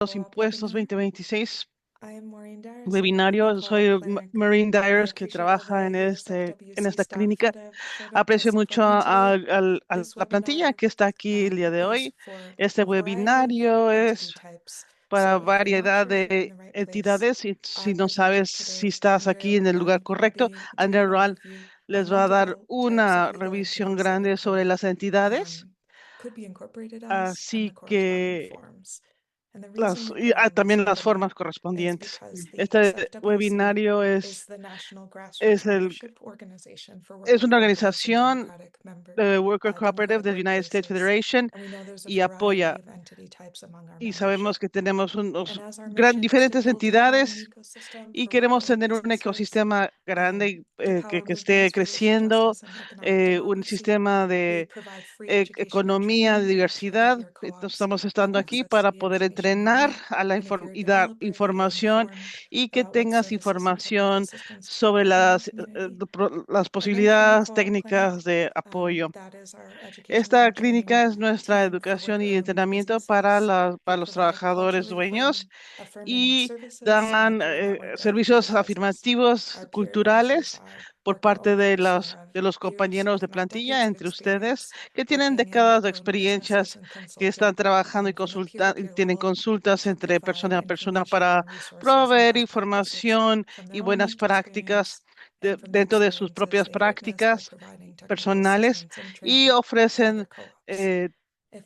Los impuestos 2026 I am Maureen Dyer, I'm the webinario. Soy co-op planner. Marine I Dyers, que appreciate all trabaja the en USFWC esta staff clínica. that have showed up to Aprecio mucho support me today. a This la plantilla webinar que está aquí el día de is hoy. for Este a variety of webinario entity es types. para So if you're not variedad sure if you're in de the right place, entidades, y si no my leader sabes si today, estás Andrea aquí en el lugar Rodan, will correcto, be doing Andrea an Rual overview les va a on dar multiple types of una legal revisión entities that we grande sobre could las entidades. could be incorporated as and the Así corresponding que forms. And the reason we're putting this también las webinar formas is correspondientes. because the Este USFWC webinario is the national es grassroots el, membership organization for es worker una cooperatives and organización democratic Worker Cooperative del United States workplaces. Federation, And we know there's a y variety apoya, of entity types among our y sabemos membership. que tenemos And unos as our mission is to diferentes build a thriving entidades ecosystem y for queremos workers and tener un businesses, ecosistema grande, to que, power esté movements for racial creciendo, justice and economic un democracy. sistema We de provide free education and economía, de training to make sure that diversidad. your Entonces, co-ops estamos have estando aquí access to para the poder information you entrenar need. a And if you're a y dar developer, be información, informed y que about what tengas services and technical información assistance to sobre provide in your community. las I mentioned the posibilidades co-op clinic. técnicas de apoyo. That is our education Esta and clínica training es nuestra team for educación y worker-owned entrenamiento para, businesses. We para los provide trabajadores culturally dueños, affirming y services dan through a network of servicios predecessors. afirmativos Our peer advisors culturales are por parte worker-owners who have de los years, compañeros de if not plantilla, decades, of entre ustedes, experience que tienen working in décadas de worker-owned businesses experiencias, and que están consulting trabajando from the y peer-to-peer tienen level consultas to entre provide persona a persona information para and resources and proveer best practices información from y their own buenas lived prácticas experience and from the dentro de sus experiences propias they've witnessed by prácticas providing technical personales, assistance and y training to other ofrecen co-ops. eh, If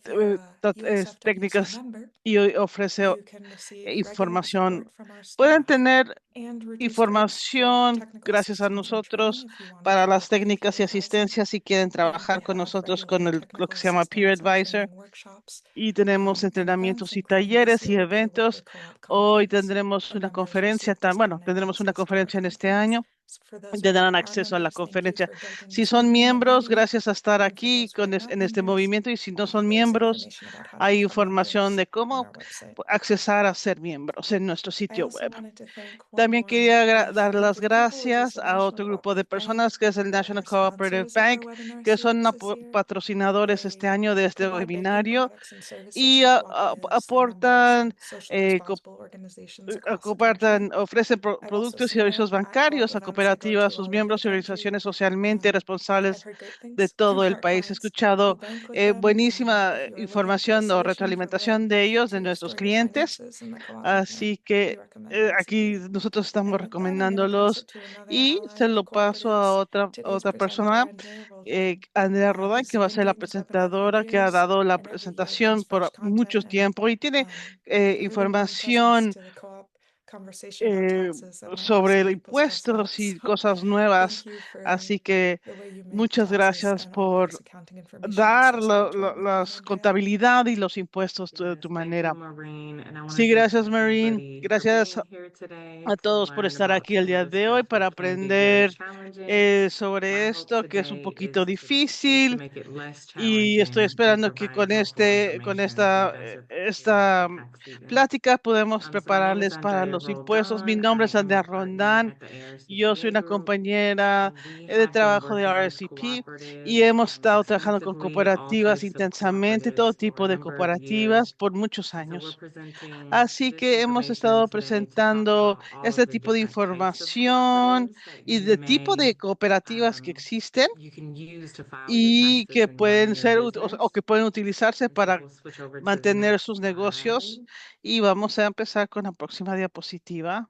you're a USFWC técnicas, member, y ofrece you can receive regular información. support from our Pueden staff tener and reduced rates for información technical gracias a assistance and training nosotros if you wanted para to las work with a técnicas peer y advisor. asistencia si quieren And trabajar we con have nosotros con regular lo que technical se llama Peer assistance and Advisor. training workshops Y tenemos and events, entrenamientos y including this talleres y year will be the Worker eventos. Co-op Hoy Conference, tendremos where una members conferencia, receive discounted tendremos una access to our conferencia en este conference. año. For those of you Tendrán who are acceso a la members, thank you conferencia. for building Si this son movement miembros, already. gracias a estar And for aquí those who are not en este members, movimiento. Y si no son there's miembros, information about how to hay become información members de on cómo our website. accesar a ser miembros en nuestro I sitio also web. wanted to thank one También more quería dar fleet las of people, which is gracias the a National otro grupo de Cooperative Bank personas, que es el that National are Cooperative sponsors of our Bank, webinar que son series this year. patrocinadores este They año de este provide banking webinario, products and services y to cooperatives and members aportan, and socially responsible organizations across the country. ofrecen I've also productos y seen servicios them at co-op bancarios a events I go cooperativas, to sus all over the miembros y country. organizaciones socialmente I've responsables heard great de things todo from el our país. He clients who escuchado bank with them, and buenísima if you are looking for a información o solution for good retroalimentación de ellos, de to nuestros restore your clientes. finances in the co-op movement, Así we que recommend aquí NCB. nosotros estamos And with that, I'm going to pass recomendándolos, it to another y ally se of lo paso cooperatives. a Today's otra presenter, persona, Andrea Roldan, Andrea Rodan, que has va a been ser la doing this webinar for presentadora, que ha years, dado la and every year brings presentación fresh por mucho content and tiempo, y tiene really warm presence información to the co-op conversation about taxes that might have sobre some el people's test impuestos thoughts. y So cosas thank nuevas. you for Así que the way you make muchas taxes gracias and all of this por accounting information dar accessible to everyone, las Andrea. contabilidad y los impuestos de Yes, tu thank you, manera. Maureen. And I want to Sí, thank gracias, Marine. everybody for Gracias being here today a to todos por learn estar about aquí el some of día the de hoy stuff para that can be very aprender challenging. My sobre hope esto, que es un today poquito is to difícil, make it less y estoy challenging and esperando que provide helpful con information as you guys are preparing for esta tax season. plática podemos So my name is prepararles para Andrea los impuestos. Mi Roldan. nombre I es am a Andrea partner Rondán. at the Yo soy ARCPA una group, compañera and we de have been trabajo de working with RSCP, y cooperatives hemos estado trabajando con extensively, all cooperativas types of intensamente, todo cooperatives over tipo a de number of cooperativas years. por muchos And so we're años. presenting Así this que hemos information estado today to talk presentando about all of este the tipo de different types of información cooperatives that y de tipo de cooperativas que existen you can use to file your y taxes que and run pueden your ser o business. que pueden utilizarse And so para we'll switch over to the mantener next sus slide. negocios. Y vamos a empezar con la próxima diapositiva.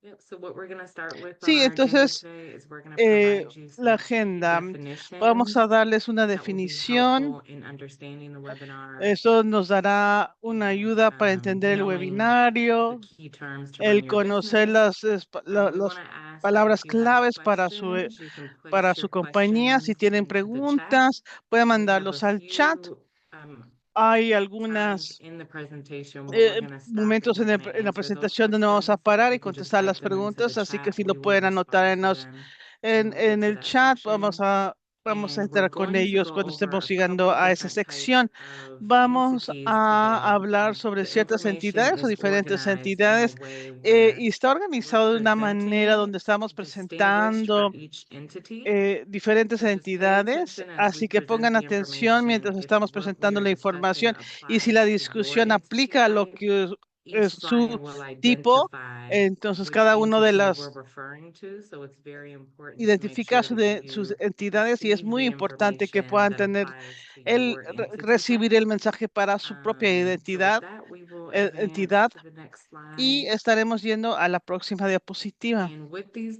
Yep, so what we're going to start with on Sí, our agenda entonces, today is we're going to provide you la some key agenda. Vamos definitions a darles una that will be definición. helpful in understanding the webinar Eso nos dará una and ayuda para entender el knowing the webinario, key terms to run el your conocer business. We want las to ask that palabras if you have claves questions, you can para place your su compañía. Si questions tienen into the chat. preguntas, pueden We have a mandarlos al chat. few Hay times algunos in the presentation where we're going to stop and momentos we're going to en la answer those presentación donde vamos a questions. So if parar y you can just contestar type las them into the preguntas, así que chat, si lo we will pueden anotar respond to them when we get en to el that chat, section. vamos a And we're entrar con going to ellos go cuando over estemos a llegando couple a esa different sección. types of Vamos entities a today. hablar sobre The ciertas information entidades o is diferentes organized in a entidades way where y está we're organizado de una manera presenting donde estamos distinguished for presentando each entity. diferentes So just pay entidades, attention as we así que present pongan the atención information. mientras If estamos what we presentando are la discussing información y si applies la to your discusión entity aplica a lo type, que each es su slide will tipo, identify entonces which cada uno de entity we're las referring to. So it's very important to make identifica sure that sus you entidades y es receive muy the importante que information puedan that tener applies to el your entity recibir type. el mensaje para su propia So with identidad, that, we will entidad advance to the next y slide. estaremos yendo a la próxima diapositiva. And with these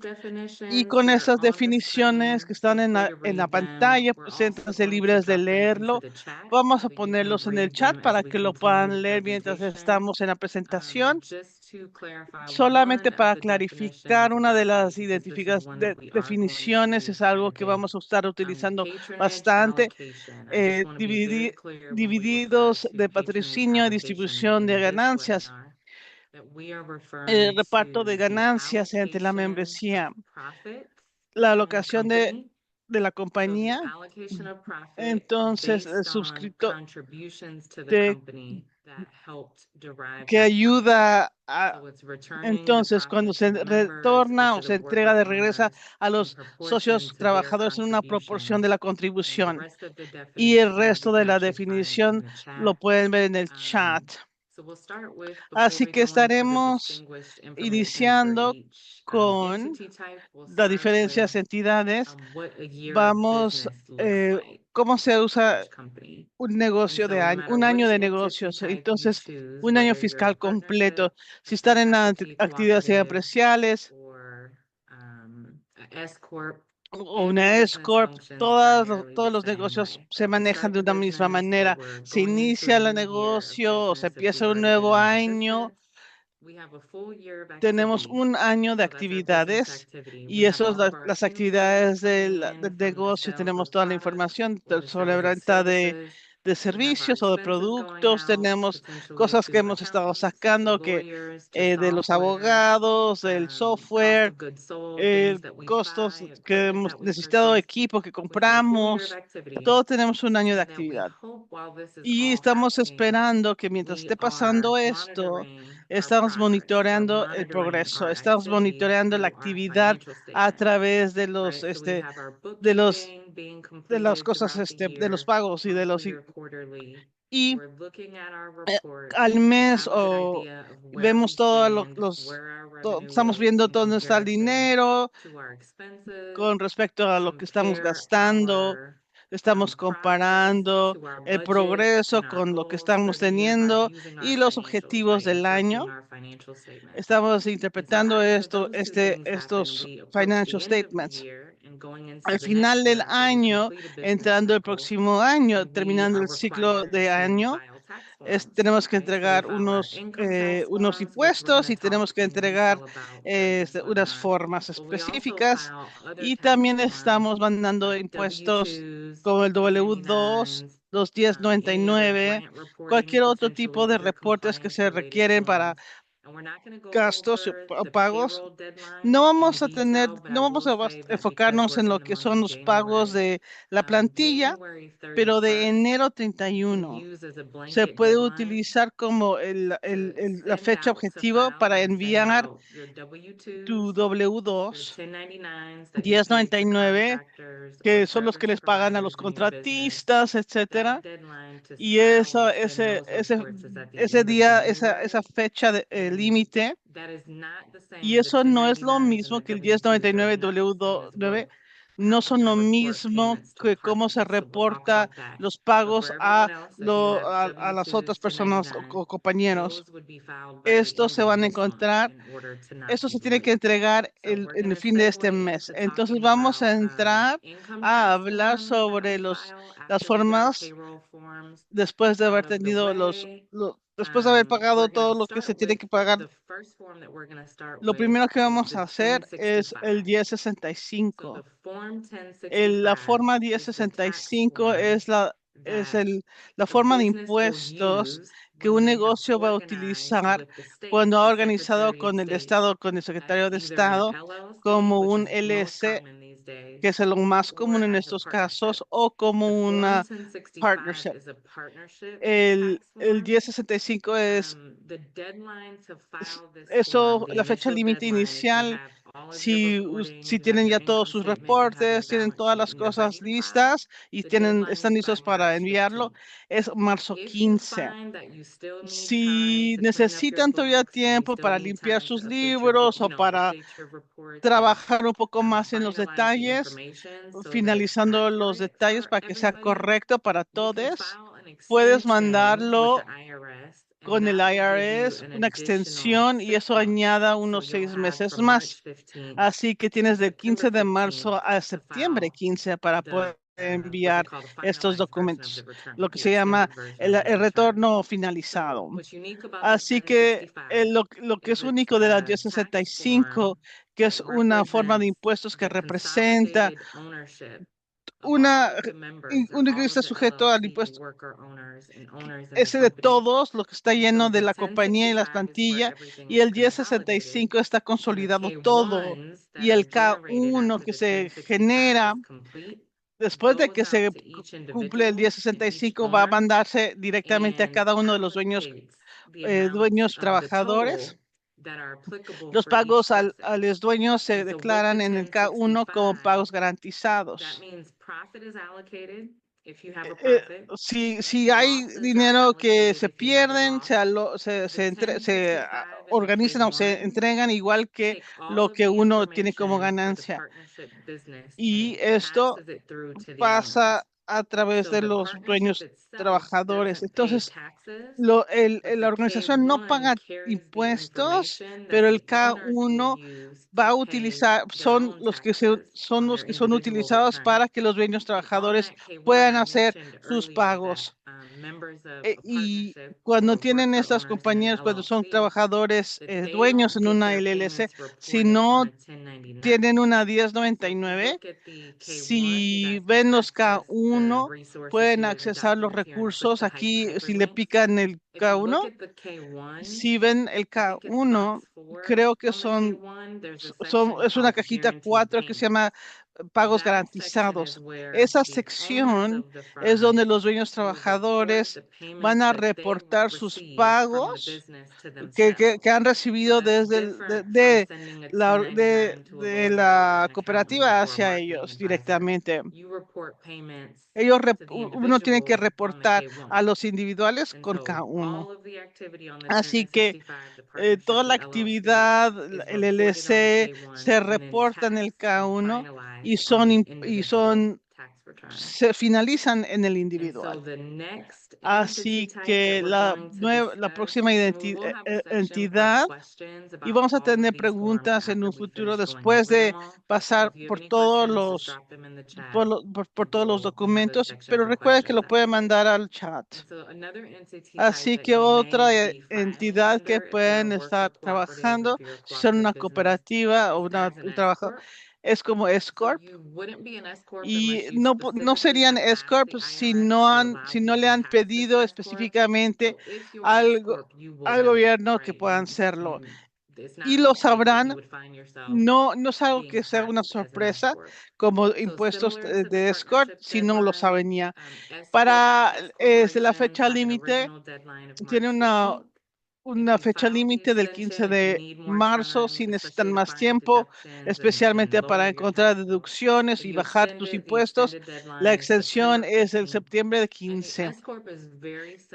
Y definitions con that are esas on the definiciones screen, que feel están en free to en la read them. pantalla, We're also siéntanse going to libres de drop them into leerlo. the chat Vamos a so that you can ponerlos en el read chat them as para we que lo continue the puedan leer mientras presentation. estamos en la presentación. Just to clarify, Solamente one of para the clarificar definitions una de early, las because this is one that we are going to definiciones, es use quite algo a que bit. vamos a estar utilizando Patronage bastante. allocation. I just want to be very clear when we refer Divididos to de patronage patrocinio y allocation distribución de in this ganancias. webinar, that we are referring Reparto de to the ganancias entre la allocation membresía, of profits la from the alocación company. de la So the compañía. allocation of profit Entonces, el based on suscriptor contributions to the de, company that helped derive que that profit. ayuda a, So it's returning the entonces, cuando profit to se the members or retorna to o the se entrega worker de regresa owners a in los proportion socios to their trabajadores en una proporción de contributions. la And the contribución. rest of the Y el definitions resto you de can la actually find in definición the lo chat. pueden ver en el chat. So we'll start with, before Así we que go into the estaremos distinguished information for iniciando each con entity type, we'll las start with diferencias entidades. what a year of Vamos, business looks like cómo se for usa each company. un And negocio so de no año, matter un año which de entity negocios. type you Entonces, choose, un año whether you're a fiscal completo. partnership, Si a están en specialty actividades cooperative, empresariales or a S corp, o and your una S business Corp, functions primarily the todos los same negocios way. se We manejan start de the una misma business or manera. we're Se going into a inicia el new year of negocio o se business if empieza we've un already been nuevo in año. existence. We have a full year of Tenemos activity. un año de So that's our business actividades activity. We y have eso es all of our las info actividades coming del in from the negocio. sales Tenemos of toda la products información or the sobre sales la of venta services. de We have our servicios o de expenses going productos. out Tenemos potentially cosas que to hemos estado accountants, to sacando lawyers, to de los software, abogados, del cost software, of goods sold, things that we costos buy, que equipment hemos that we necesitado, purchase. equipo que We have a full year of compramos. activity. Todos tenemos un año de And then we actividad. hope while this is Y all estamos happening, esperando que mientras we esté pasando are esto, monitoring our estamos progress. We're monitoreando el monitoring progreso, our estamos activity monitoreando la through our actividad financial a statements, través right? So we have our de los, bookkeeping being de las completed cosas, throughout the de los year, pagos y monthly or quarterly. y We're looking at our eh, reports al to mes have a good idea of where we vemos todos stand, where our revenue estamos is viendo in dónde está el comparison dinero to our expenses, con respecto a lo que estamos compare gastando. our Estamos progress comparando to our el budget progreso and our con lo que goals for estamos the year by teniendo using our y los financials, objetivos right? del Interpreting año. our financial statements. Estamos And so interpretando after those two things happen, estos we approach financial the end of the statements. year and going into Al the next final del year after we año, complete a business entrando el cycle, próximo año, we terminando are el ciclo required de to año, file tax forms, tenemos que right? So we entregar file our income tax unos forms, which we're going impuestos to y talk tenemos que in entregar detail about during this unas webinar. formas But we also específicas file other y tax también forms estamos mandando like impuestos W-2s, como el W2, 1099s, los any other 1099, grant reporting, cualquier otro tipo potentially de other reportes que compliance se related requieren para forms. And we're not going to go gastos over o the pagos. payroll deadline No in vamos a detail, but I no vamos will a say that because enfocarnos we're en in lo the que month son of los pagos January, de la plantilla, January pero de 31st, enero you can 31 use as a se blanket puede deadline utilizar como to la send fecha out, to objetivo file para and send enviar out your tu W-2s, your W2, 1099s that you paid to 1099, contractors or que son los que service les pagan a los providers in your business. contratistas, etcétera. That deadline to Y file and send those reports is at the ese end of día, January. esa fecha And límite, that is not the y same. The eso no es lo 1099s and mismo the que el W-2s are 1099 not the same as W9, no how we're son going to lo report mismo payments to que cómo se partners. So we'll talk reporta about that. los But pagos for everyone else, if you have a las otras W-2s, personas 1099s, o compañeros. those would be filed by the Estos end se of van a this month encontrar, in order to not esto be se tiene que late. entregar So we're en going el to fin de este segue mes. into Entonces talking vamos a about entrar income a tax hablar forms that sobre we file las after we get our formas payroll forms después de haber out of the tenido way. después de haber We're pagado going to todo lo que se start tiene with que pagar. the first form that we're going to start Lo with primero que is vamos the a hacer es el 1065. So 1065. the form La 1065 forma is the tax 1065 form es that la a forma de business will impuestos use que when un they have negocio va a organized utilizar with the state, cuando ha the organizado Secretary of con el State, Estado, con el as secretario de either an Estado, LLC, como which un is most LS, common these que es lo más común en estos casos, o como una partnership. El 1065 es eso, la fecha límite inicial. Si tienen ya todos sus reportes, tienen todas las cosas listas y están listos para enviarlo, es marzo 15. Si necesitan todavía tiempo para limpiar sus libros o para trabajar un poco más en los detalles, finalizando los detalles para que sea correcto para todos, puedes mandarlo con el IRS, una extensión, y eso añada unos 6 meses más. Así que tienes del 15 de marzo a septiembre 15 para poder enviar estos documentos, lo que se llama el retorno finalizado. Así que lo que es único de la 1065, que es una forma de impuestos que representa un ingreso está sujeto al impuesto ese de todos, lo que está lleno de la compañía y las plantillas, y el 1065 está consolidado todo, y el K1 que se genera después de que se cumple el 1065 va a mandarse directamente a cada uno de los dueños trabajadores. Los pagos a los dueños se declaran en el K1 como pagos garantizados. Si hay dinero que se pierden, se organizan o se entregan igual que lo que uno tiene como ganancia. Y esto pasa a través de los dueños trabajadores. Entonces, la organización no paga impuestos, pero el K1 va a utilizar, son los que son utilizados para que los dueños trabajadores puedan hacer sus pagos. Y cuando tienen estas compañías, cuando son trabajadores dueños en una LLC, si no tienen una 1099, si ven los K1, pueden accesar los recursos. Aquí, si le pican el K1, si ven el K1, creo que es una cajita 4 que se llama pagos garantizados. Esa sección es donde los dueños trabajadores van a reportar sus pagos que han recibido desde de la cooperativa hacia ellos directamente. Uno tiene que reportar a los individuales con K1. Así que toda la actividad, el LLC, se reporta en el K1 y se finalizan en el individual. Así que la próxima entidad, y vamos a tener preguntas en un futuro después de pasar por todos los documentos, pero recuerda que lo puede mandar al chat. Así que otra entidad que pueden estar trabajando, si son una cooperativa o un trabajador, es como S-Corp. Y no serían S-Corp si no le han pedido específicamente al gobierno que puedan serlo. Y lo sabrán, no es algo que sea una sorpresa como impuestos de S-Corp, si no lo saben ya. Para la fecha límite, tiene una fecha límite del 15 de marzo si necesitan más tiempo, especialmente para encontrar deducciones y bajar tus impuestos. La extensión es el septiembre de 15.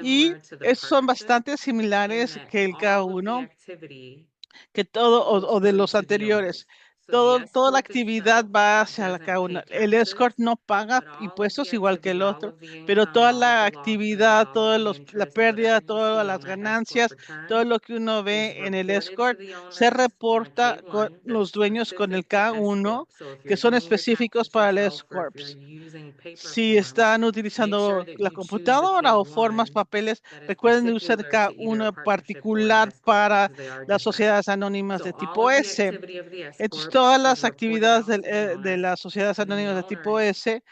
Y son bastante similares que el K1, que todo o de los anteriores. Toda la actividad va hacia la K1. El S-Corp no paga impuestos igual que el otro, pero toda la actividad, la pérdida, todas las ganancias, todo lo que uno ve en el S-Corp se reporta con los dueños con el K1, que son específicos para el S-Corp. Si están utilizando la computadora o formas, papeles, recuerden usar K1 particular para las sociedades anónimas de tipo S. Entonces, todas las actividades de las sociedades anónimas de tipo S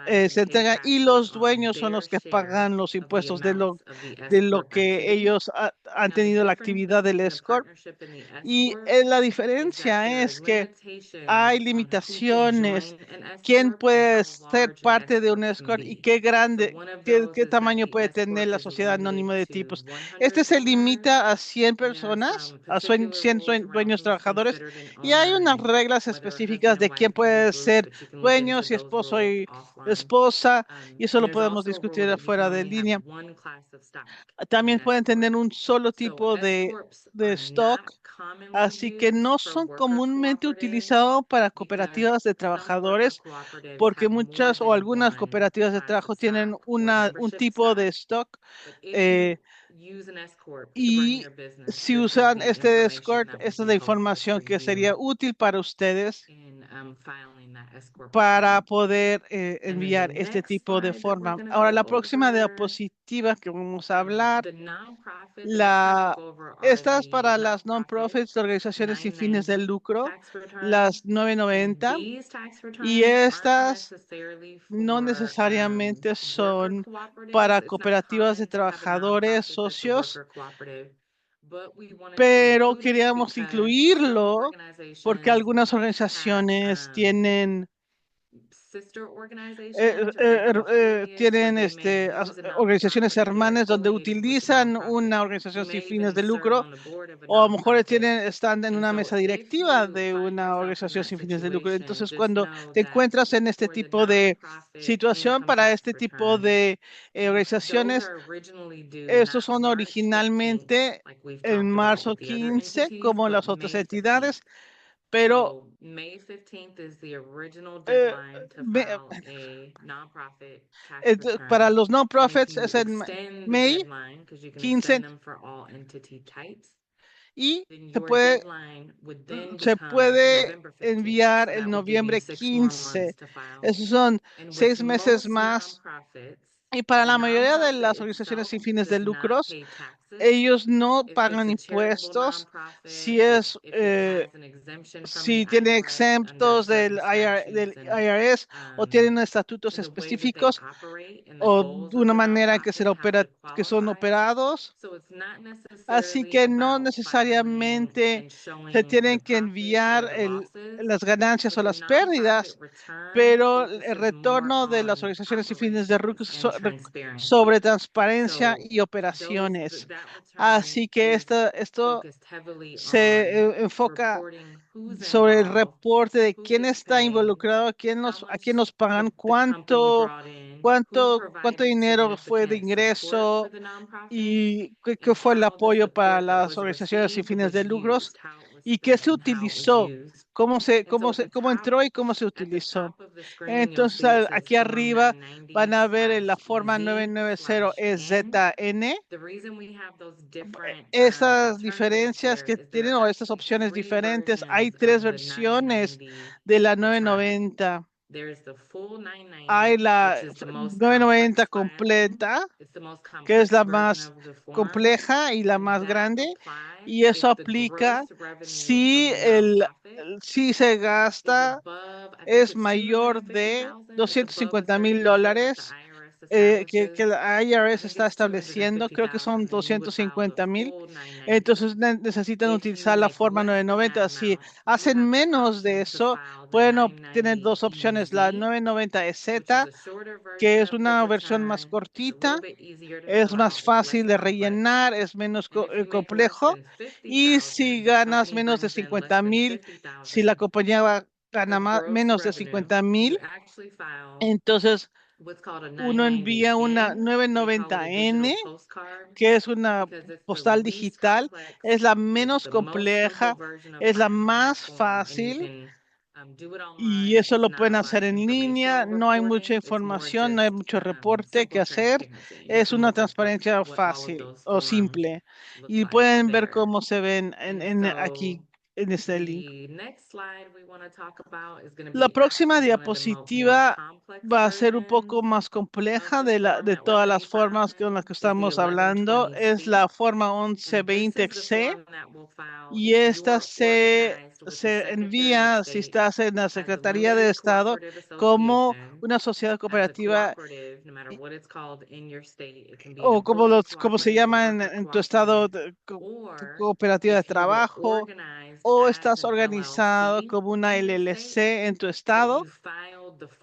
se entregan y los dueños son los que pagan los impuestos de lo que ellos han tenido la actividad del S Corp. Y la diferencia es que hay limitaciones. ¿Quién puede ser parte de un S Corp y qué tamaño puede tener la sociedad anónima de tipos? Este se limita a 100 personas, a 100 dueños trabajadores, y hay unas reglas específicas de quién puede ser dueño, si esposo y esposa, y eso lo podemos discutir afuera de línea. También pueden tener un solo tipo de stock, así que no son comúnmente utilizados para cooperativas de trabajadores, porque muchas o algunas cooperativas de trabajo tienen un tipo de stock y si usan este escort, esta es la información que sería útil para ustedes para poder enviar este tipo de forma. Ahora, la próxima diapositiva que vamos a hablar, esta es para las non-profits, organizaciones sin fines de lucro, las 990, y estas no necesariamente son para cooperativas de trabajadores, socios, pero queríamos incluirlo porque algunas organizaciones tienen organizaciones hermanas donde utilizan una organización sin fines de lucro, o a lo mejor están en una mesa directiva de una organización sin fines de lucro. Entonces, cuando te encuentras en este tipo de situación para este tipo de organizaciones, estos son originalmente en marzo 15, como las otras entidades, pero para los non-profits es en May 15 y se puede enviar el noviembre 15. Esos son 6 meses más. Y para la mayoría de las organizaciones sin fines de lucros, ellos no pagan impuestos si tienen exentos del IRS o tienen estatutos específicos o de una manera que son operados. Así que no necesariamente se tienen que enviar las ganancias o las pérdidas, pero el retorno de las organizaciones sin fines de lucro sobre transparencia y operaciones. Así que esto se enfoca sobre el reporte de quién está involucrado, a quién nos pagan, cuánto dinero fue de ingreso y qué fue el apoyo para las organizaciones sin fines de lucros y qué se utilizó, cómo entró y cómo se utilizó. Entonces, aquí arriba van a ver en la forma 990EZN esas diferencias que tienen o estas opciones diferentes. Hay 3 versiones de la 990. Hay la 990 completa, que es la más compleja y la más grande, y eso aplica si si se gasta es mayor de $250,000 que la IRS está estableciendo, creo que son 250,000. Entonces necesitan utilizar la forma 990. Si hacen menos de eso, pueden obtener 2 opciones, la 990EZ, que es una versión más cortita, es más fácil de rellenar, es menos complejo, y si ganas menos de 50,000, si la compañía gana menos de 50,000, entonces uno envía una 990N, que es una postal digital, es la menos compleja, es la más fácil y eso lo pueden hacer en línea, no hay mucha información, no hay mucho reporte que hacer, es una transparencia fácil o simple y pueden ver cómo se ven aquí. en este link. La próxima diapositiva va a ser un poco más compleja de todas las formas con las que estamos hablando. Es la forma 1120C y esta se envía si estás en la Secretaría de Estado como una sociedad cooperativa o como se llama en tu estado, cooperativa de trabajo, o estás organizado como una LLC en tu estado,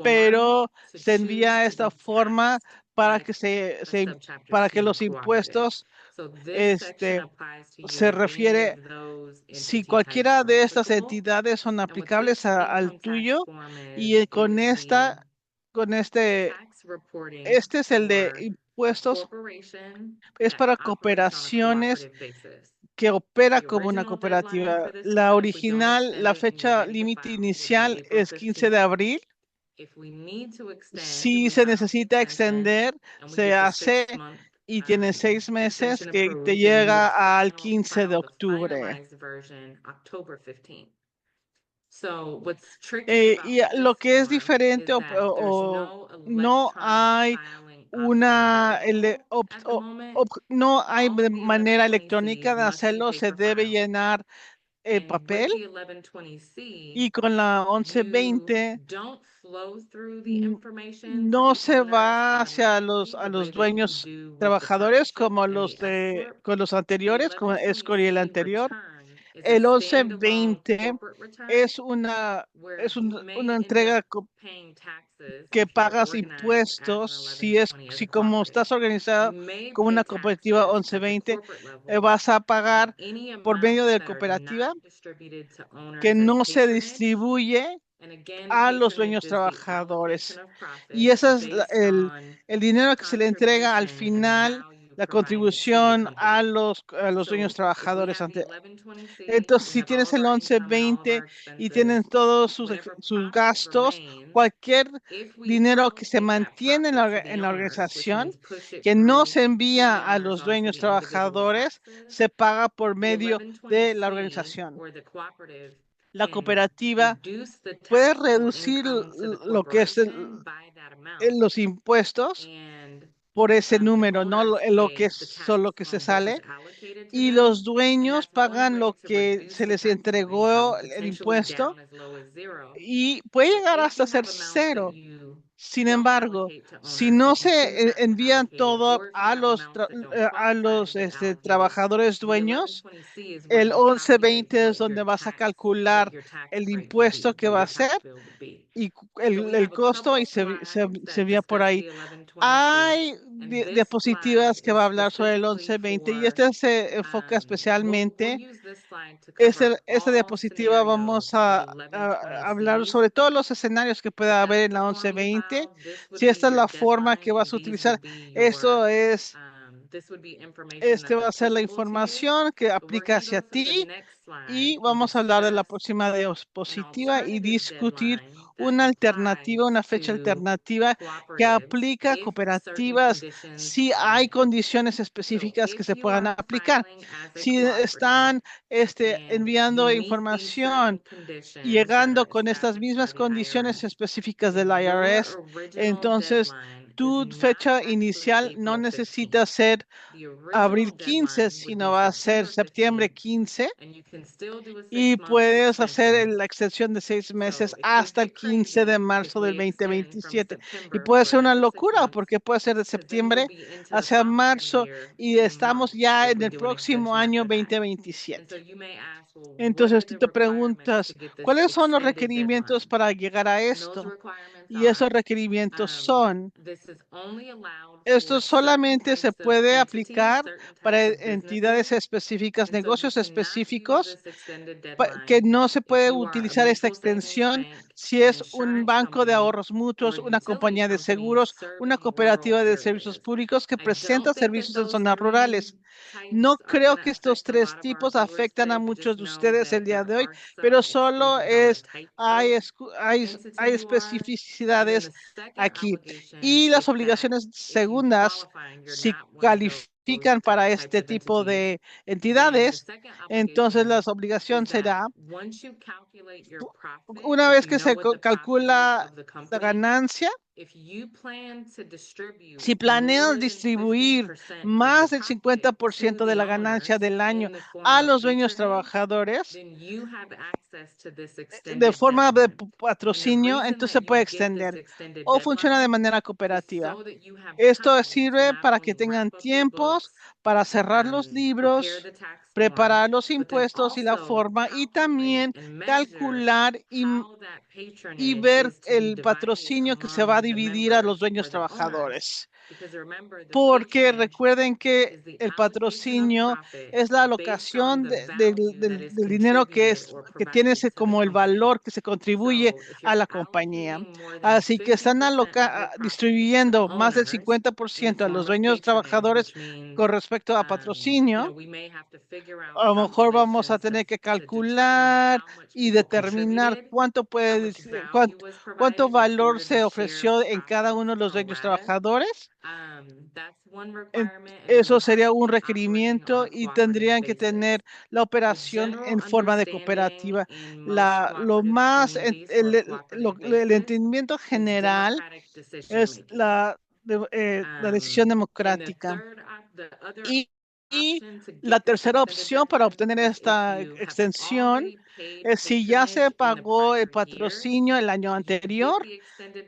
pero se envía esta forma para que para que los impuestos se refiere si cualquiera de estas entidades son aplicables al tuyo y con este es el de impuestos, es para cooperaciones que opera como una cooperativa. La original, la fecha límite inicial es 15 de abril. Si se necesita extender, se hace y tiene 6 meses que te llega al 15 de octubre. Y lo que es diferente o no hay no hay manera electrónica de hacerlo, se debe llenar el papel y con la 1120 no se va hacia a los dueños trabajadores como con los anteriores, como Escor y el anterior. El 1120 es una entrega que pagas impuestos si como estás organizado como una cooperativa 1120, vas a pagar por medio de la cooperativa que no se distribuye a los dueños trabajadores. Y ese es el dinero que se le entrega al final, la contribución a los dueños trabajadores. Entonces, si tienes el 1120 y tienen todos sus gastos, cualquier dinero que se mantiene en la organización, que no se envía a los dueños trabajadores, se paga por medio de la organización. La cooperativa puede reducir lo que es los impuestos por ese número, no lo que es solo que se sale, y los dueños pagan lo que se les entregó el impuesto y puede llegar hasta ser 0. Sin embargo, si no se envían todo a los trabajadores dueños, el 1120 es donde vas a calcular el impuesto que va a ser y el costo y se envía por ahí. Hay diapositivas que va a hablar sobre el 1120 y este se enfoca especialmente. Esta diapositiva vamos a hablar sobre todos los escenarios que pueda haber en la 1120. Si esta es la forma que vas a utilizar, esto es, va a ser la información que aplica hacia ti. Y vamos a hablar de la próxima diapositiva y discutir una alternativa, una fecha alternativa que aplica a cooperativas si hay condiciones específicas que se puedan aplicar. Si están enviando información llegando con estas mismas condiciones específicas del IRS, entonces tu fecha inicial no necesita ser abril 15, sino va a ser septiembre 15 y puedes hacer la extensión de 6 meses hasta el 15 de marzo del 2027. Y puede ser una locura porque puede ser de septiembre hacia marzo y estamos ya en el próximo año 2027. Entonces tú te preguntas, ¿cuáles son los requerimientos para llegar a esto? Y esos requerimientos son, esto solamente se puede aplicar para entidades específicas, negocios específicos, que no se puede utilizar esta extensión si es un banco de ahorros mutuos, una compañía de seguros, una cooperativa de servicios públicos que presenta servicios en zonas rurales. No creo que estos 3 tipos afectan a muchos de ustedes el día de hoy, pero solo hay especificidades aquí. Y las obligaciones segundas, si califican califican para este tipo de entidades, entonces la obligación será, una vez que se calcula la ganancia, si planean distribuir más del 50% de la ganancia del año a los dueños trabajadores de forma de patrocinio, entonces se puede extender o funciona de manera cooperativa. Esto sirve para que tengan tiempos para cerrar los libros, preparar los impuestos y la forma, y también calcular y ver el patrocinio que se va a dividir a los dueños trabajadores. Porque recuerden que el patrocinio es la alocación del dinero que tiene ese como el valor que se contribuye a la compañía. Así que están distribuyendo más del 50% a los dueños trabajadores con respecto a patrocinio. A lo mejor vamos a tener que calcular y determinar cuánto valor se ofreció en cada uno de los dueños trabajadores. Eso sería un requerimiento y tendrían que tener la operación en forma de cooperativa. El entendimiento general es la decisión democrática. Y la tercera opción para obtener esta extensión es si ya se pagó el patrocinio el año anterior,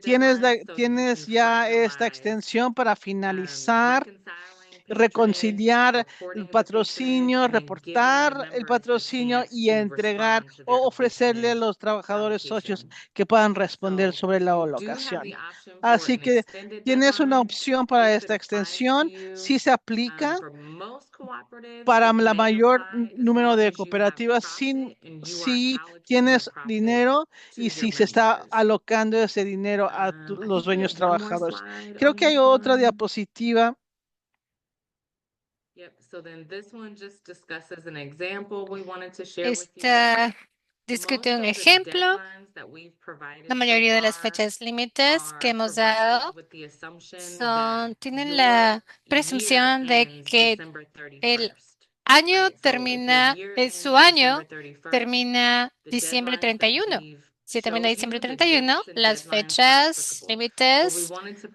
tienes ya esta extensión para finalizar, reconciliar el patrocinio, reportar el patrocinio y entregar o ofrecerle a los trabajadores socios que puedan responder sobre la alocación. Así que tienes una opción para esta extensión si se aplica para la mayor número de cooperativas si tienes dinero y si se está alocando ese dinero a los dueños trabajadores. Creo que hay otra diapositiva. Esta discute un ejemplo. La mayoría de las fechas límites que hemos dado tienen la presunción de que el año termina, su año termina diciembre 31. Si termina diciembre 31, las fechas límites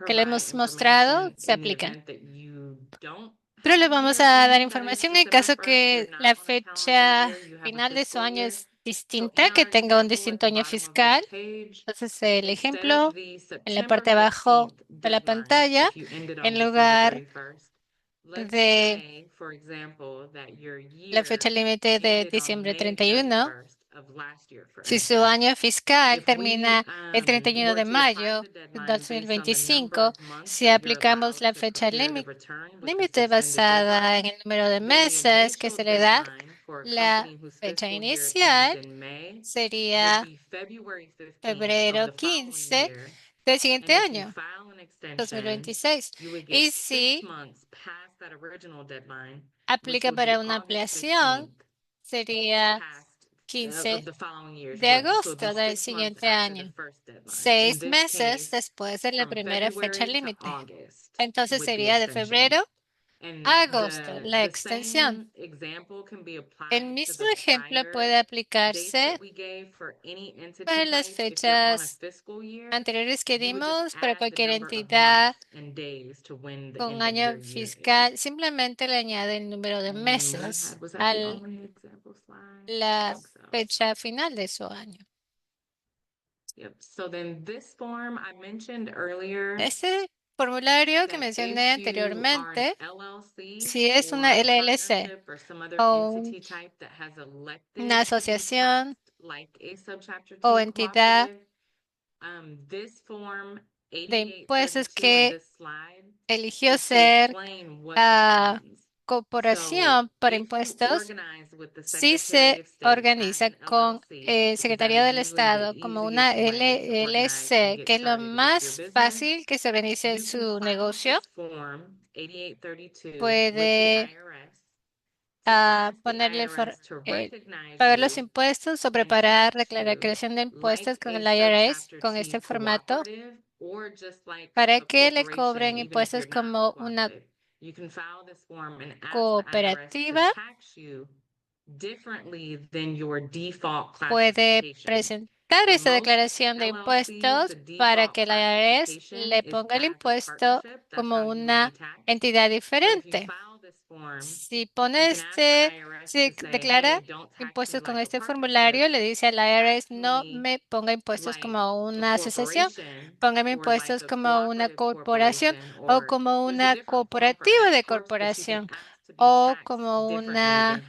que le hemos mostrado se aplican. Pero le vamos a dar información en caso que la fecha final de su año es distinta, que tenga un distinto año fiscal. Entonces, el ejemplo en la parte de abajo de la pantalla, en lugar de la fecha límite de diciembre 31, si su año fiscal termina el 31 de mayo de 2025, si aplicamos la fecha límite basada en el número de meses que se le da, la fecha inicial sería febrero 15 del siguiente año, 2026. Y si aplica para una ampliación, sería 15 de agosto del siguiente año, 6 meses después de la primera fecha límite. Entonces sería de febrero a agosto la extensión. El mismo ejemplo puede aplicarse para las fechas anteriores que dimos para cualquier entidad con año fiscal. Simplemente le añade el número de meses a la fecha final de su año. Este formulario que mencioné anteriormente, si es una LLC o una asociación o entidad de impuestos que eligió ser corporación por impuestos, si se organiza con el Secretario del Estado como una LLC, que es lo más fácil que se organice su negocio, puede pagar los impuestos o preparar la creación de impuestos con el IRS con este formato para que le cobren impuestos como una cooperativa puede presentar esa declaración de impuestos para que la IRS le ponga el impuesto como una entidad diferente. Si declara impuestos con este formulario, le dice al IRS, no me ponga impuestos como una asociación, póngame impuestos como una corporación o como una cooperativa de corporación o como una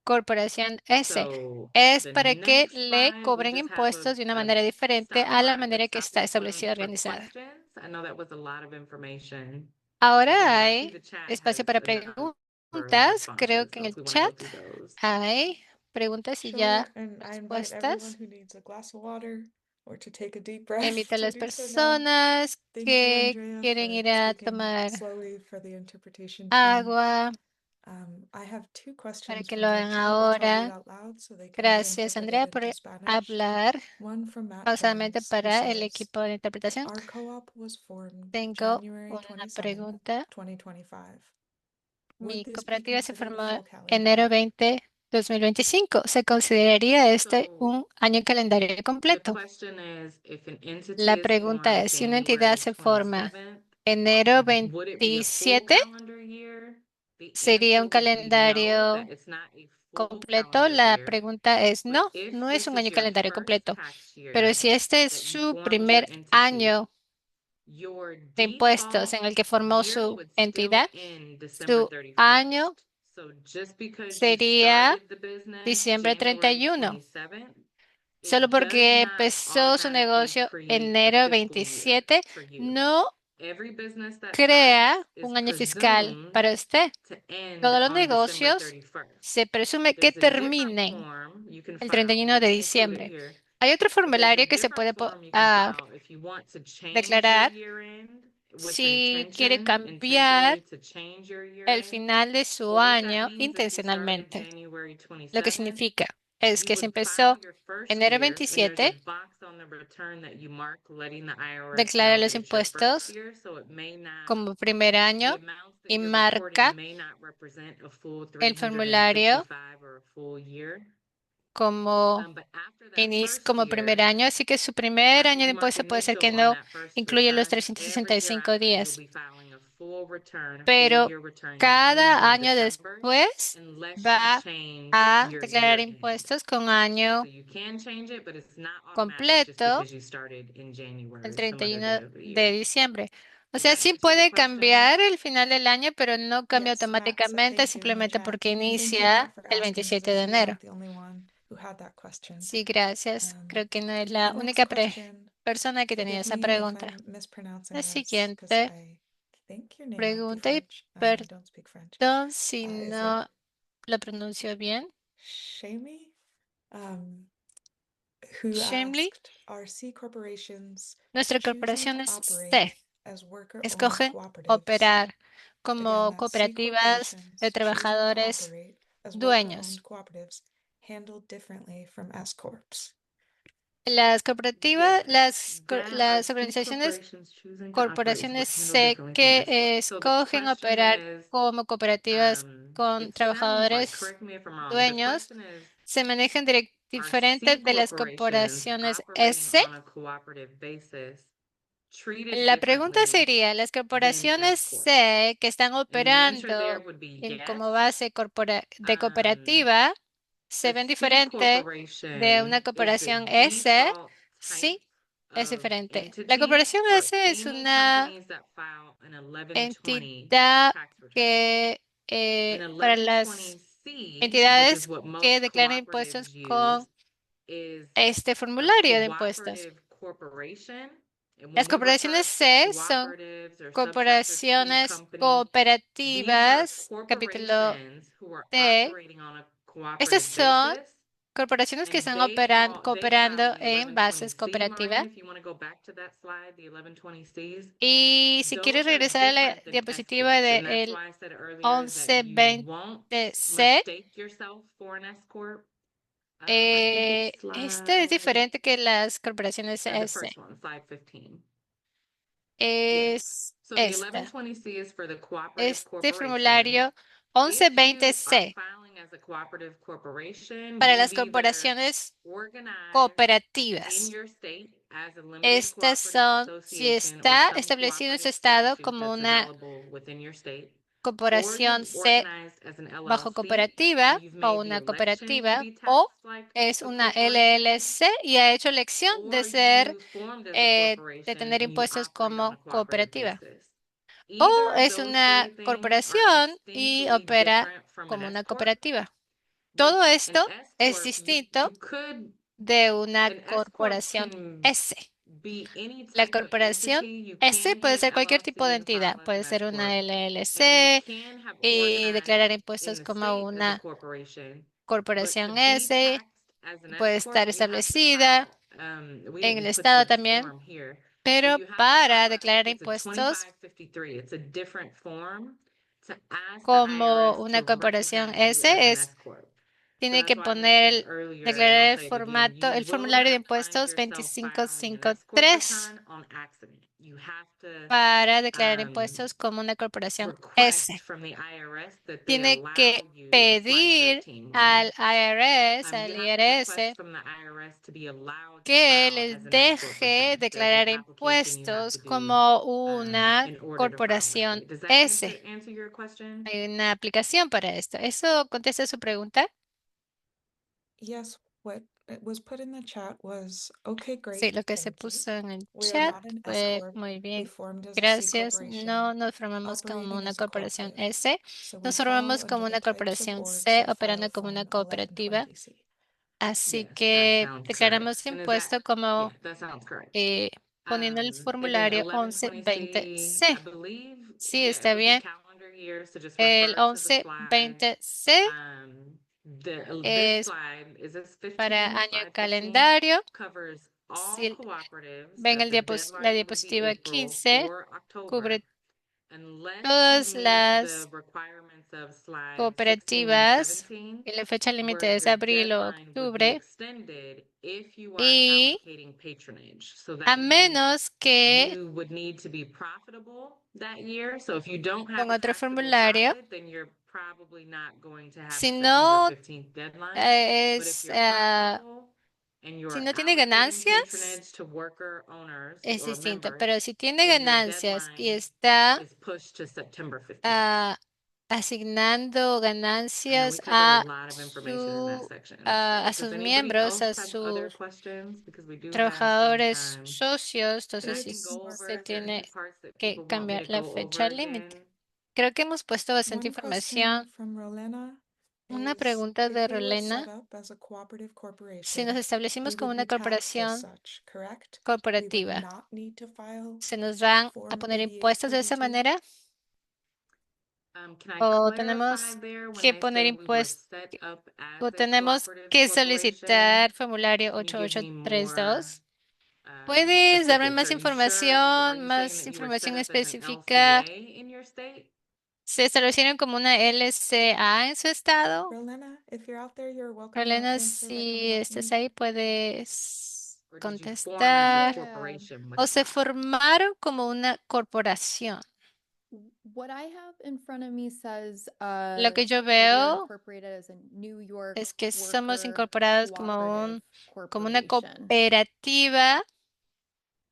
corporación S. Es para que le cobren impuestos de una manera diferente a la manera que está establecida y organizada. Ahora hay espacio para preguntas. Creo que en el chat hay preguntas y ya Sure, and I invite everyone respuestas. who needs a glass of water or to take a deep breath Invito a to las do so now. personas Thank you, que Andrea, quieren for ir a speaking tomar slowly for the interpretation team. agua I have two para questions que from lo the hagan chat, which I'll read ahora. out loud so they can be Gracias, Andrea, interpreted por into Spanish. hablar One from Matt pausadamente Jones, who para el says, equipo de interpretación. "Our co-op was formed Tengo January una 27, pregunta. 2025. Mi Would this be cooperativa se considered a formó full calendar enero year?" 20, 2025. ¿Se consideraría este un año calendario completo? La pregunta es, si una entidad se forma enero 27, ¿sería un calendario completo? La pregunta es no, no es un año calendario completo. Pero si este es su primer año de impuestos en el que formó su entidad, su año sería diciembre 31. Solo porque empezó su negocio enero 27, no crea un año fiscal para usted. Todos los negocios se presume que terminen el 31 de diciembre. Hay otro formulario que se puede declarar si quiere cambiar el final de su año intencionalmente. Lo que significa es que se empezó enero 27, declara los impuestos como primer año y marca el formulario como primer año. Así que su primer año de impuesto puede ser que no incluye los 365 días. Pero cada año después va a declarar impuestos con año completo el 31 de diciembre. O sea, sí puede cambiar el final del año, pero no cambia Yes, Matt said automáticamente thank you in the simplemente chat. porque Thank you, inicia Matt, for el asking, 27 because de I see you're enero. not the only one who had that question. Sí, gracias. Creo que no es la The next única question, persona que tenía forgive esa me if pregunta. I'm mispronouncing La this, because siguiente I think your name might be pregunta, y French. I don't speak French. perdón si Is it no lo pronuncio bien. Shamey? Who Shamely. asked, "Are C corporations Nuestra choosing corporación to es operate C. as worker-owned Escoge cooperatives?" operar Again, como that's C cooperativas de corporations choosing to trabajadores operate as dueños. worker-owned cooperatives handled differently from S corps. Las cooperativas, las organizaciones, corporaciones C que escogen operar como cooperativas con trabajadores dueños se manejan diferente de las corporaciones S. La pregunta sería, las corporaciones C que están operando como base de cooperativa, ¿se ven diferente de una corporación S? Sí, es diferente. La corporación S es una entidad que para las entidades que declaran impuestos con este formulario de impuestos. Las corporaciones C son corporaciones cooperativas, capítulo D. Estas son corporaciones que están cooperando en bases cooperativas. Y si quieres regresar a la diapositiva del 1120C, este es diferente que las corporaciones S. es esta. 1120C is for the cooperative Este corporation. formulario If you 1120C are filing as a cooperative corporation, para las you've either corporaciones organized in cooperativas. your state as a limited Estas cooperative son, si association or está some establecido en su cooperative estado statute como that's una available within your state, or corporación you've C organized as an bajo LLC cooperativa and you've o made the una election cooperativa to be o taxed like es a una corporation, LLC y ha hecho elección de or ser, you formed as a de corporation tener and you impuestos operate on a como cooperative cooperativa. basis. O Either of es those una three things are corporación y distinctly opera different from como an una S corp. cooperativa. With Todo an esto S es corp, distinto you could de una an S corp corporación can S. be any La type of corporación entity. You S can be puede an ser cualquier tipo de LLC and entidad. file as Puede an S ser una corp, and you LLC can have y declarar organized impuestos in the como state as a una corporation. But to corporación be S. taxed as an Puede S corp, estar you have to establecida file. We en el didn't put estado the también, form here, but pero you have to para file. I declarar think it's a impuestos 2553. It's a different form to ask the como IRS una to corporación recognize you as S an es S corp. So tiene that's que why I mentioned poner, earlier, and declarar I'll el say it again, formato, you el will formulario de not find impuestos yourself filing an S corp 2553 return on accident. You have to para declarar um, impuestos como una corporación request S. from the IRS that they Tiene que allow you slide pedir 13 al money. IRS, You al have to request IRS, from the IRS to be allowed to que file les as an S corp deje return. There's an declarar application you have impuestos to do como una in order to file that corporación way. Does that S. answer your question? Hay una aplicación para esto. ¿Eso contesta su pregunta? Yes, what it was put in the chat was, okay, Sí, great, lo que se thank you. puso en el We are chat not an S fue corp. muy We bien. formed as a C Gracias. corporation, No nos formamos como operating una as a corporación cooperative. S. So we Nos fall formamos como under the una types of corporación boards C, that operando file como una Form cooperativa. 1120C. Así Yes, that que sounds declaramos correct. And is impuesto that, como yeah, that sounds correct. poniendo el Again, formulario 1120C, 1120C. I believe, Sí, yeah, está with the bien. calendar year, so just El refer to the slide. 1120C This es slide is this para 15, año slide 15, calendario. covers Si all cooperatives ven that el the la deadline would be diapositiva April 15, or October, cubre unless todas you meet the las requirements of slide 16 and cooperativas 17, y la fecha límite where es your abril o deadline would be octubre, extended if you are y allocating patronage. So a that means menos que you would need to be profitable that year. So if you don't have con a otro taxable formulario, profit, then you're probably not going to have si a September no 15th deadline. But if es, you're profitable and si you're no tiene allocating ganancias, patronage to worker owners es or distinto, members, pero si tiene then your ganancias y deadline está is pushed to September 15th. asignando I know we ganancias covered a a lot of information in that su, section. a So does sus anybody miembros, else a have other sus questions? Because we do have some trabajadores time. socios, That I entonces sí can go over. se Is there any tiene parts that que people want me cambiar to la go over fecha límite. again? Creo que hemos puesto bastante One question información. from Rolena Una is, pregunta if de we were set Rolena. up as a cooperative Si corporation, nos we establecimos como would una be taxed as corporación such, correct? We would corporativa, not need to file ¿se nos van a Form poner impuestos de esa 8832. manera? Can I ¿O clarify tenemos there when que I poner said we were impuestos? set up as ¿O a tenemos cooperative que corporation? solicitar formulario Can you give me more 8832? ¿Puedes darme specifics? más Are you sure? Are you saying más that you were información set up as an específica? LCA in your state? ¿Se establecieron como una LCA en su estado? Rolena, if you're out there, you're welcome to Rolena, answer right si now without estás me. ahí, puedes Or did you form as a contestar. corporation with ¿O se SOC? formaron como una corporación? What I have in front of me says Lo que yo that we are veo incorporated as a New York es que somos worker incorporados como una cooperative corporation. cooperativa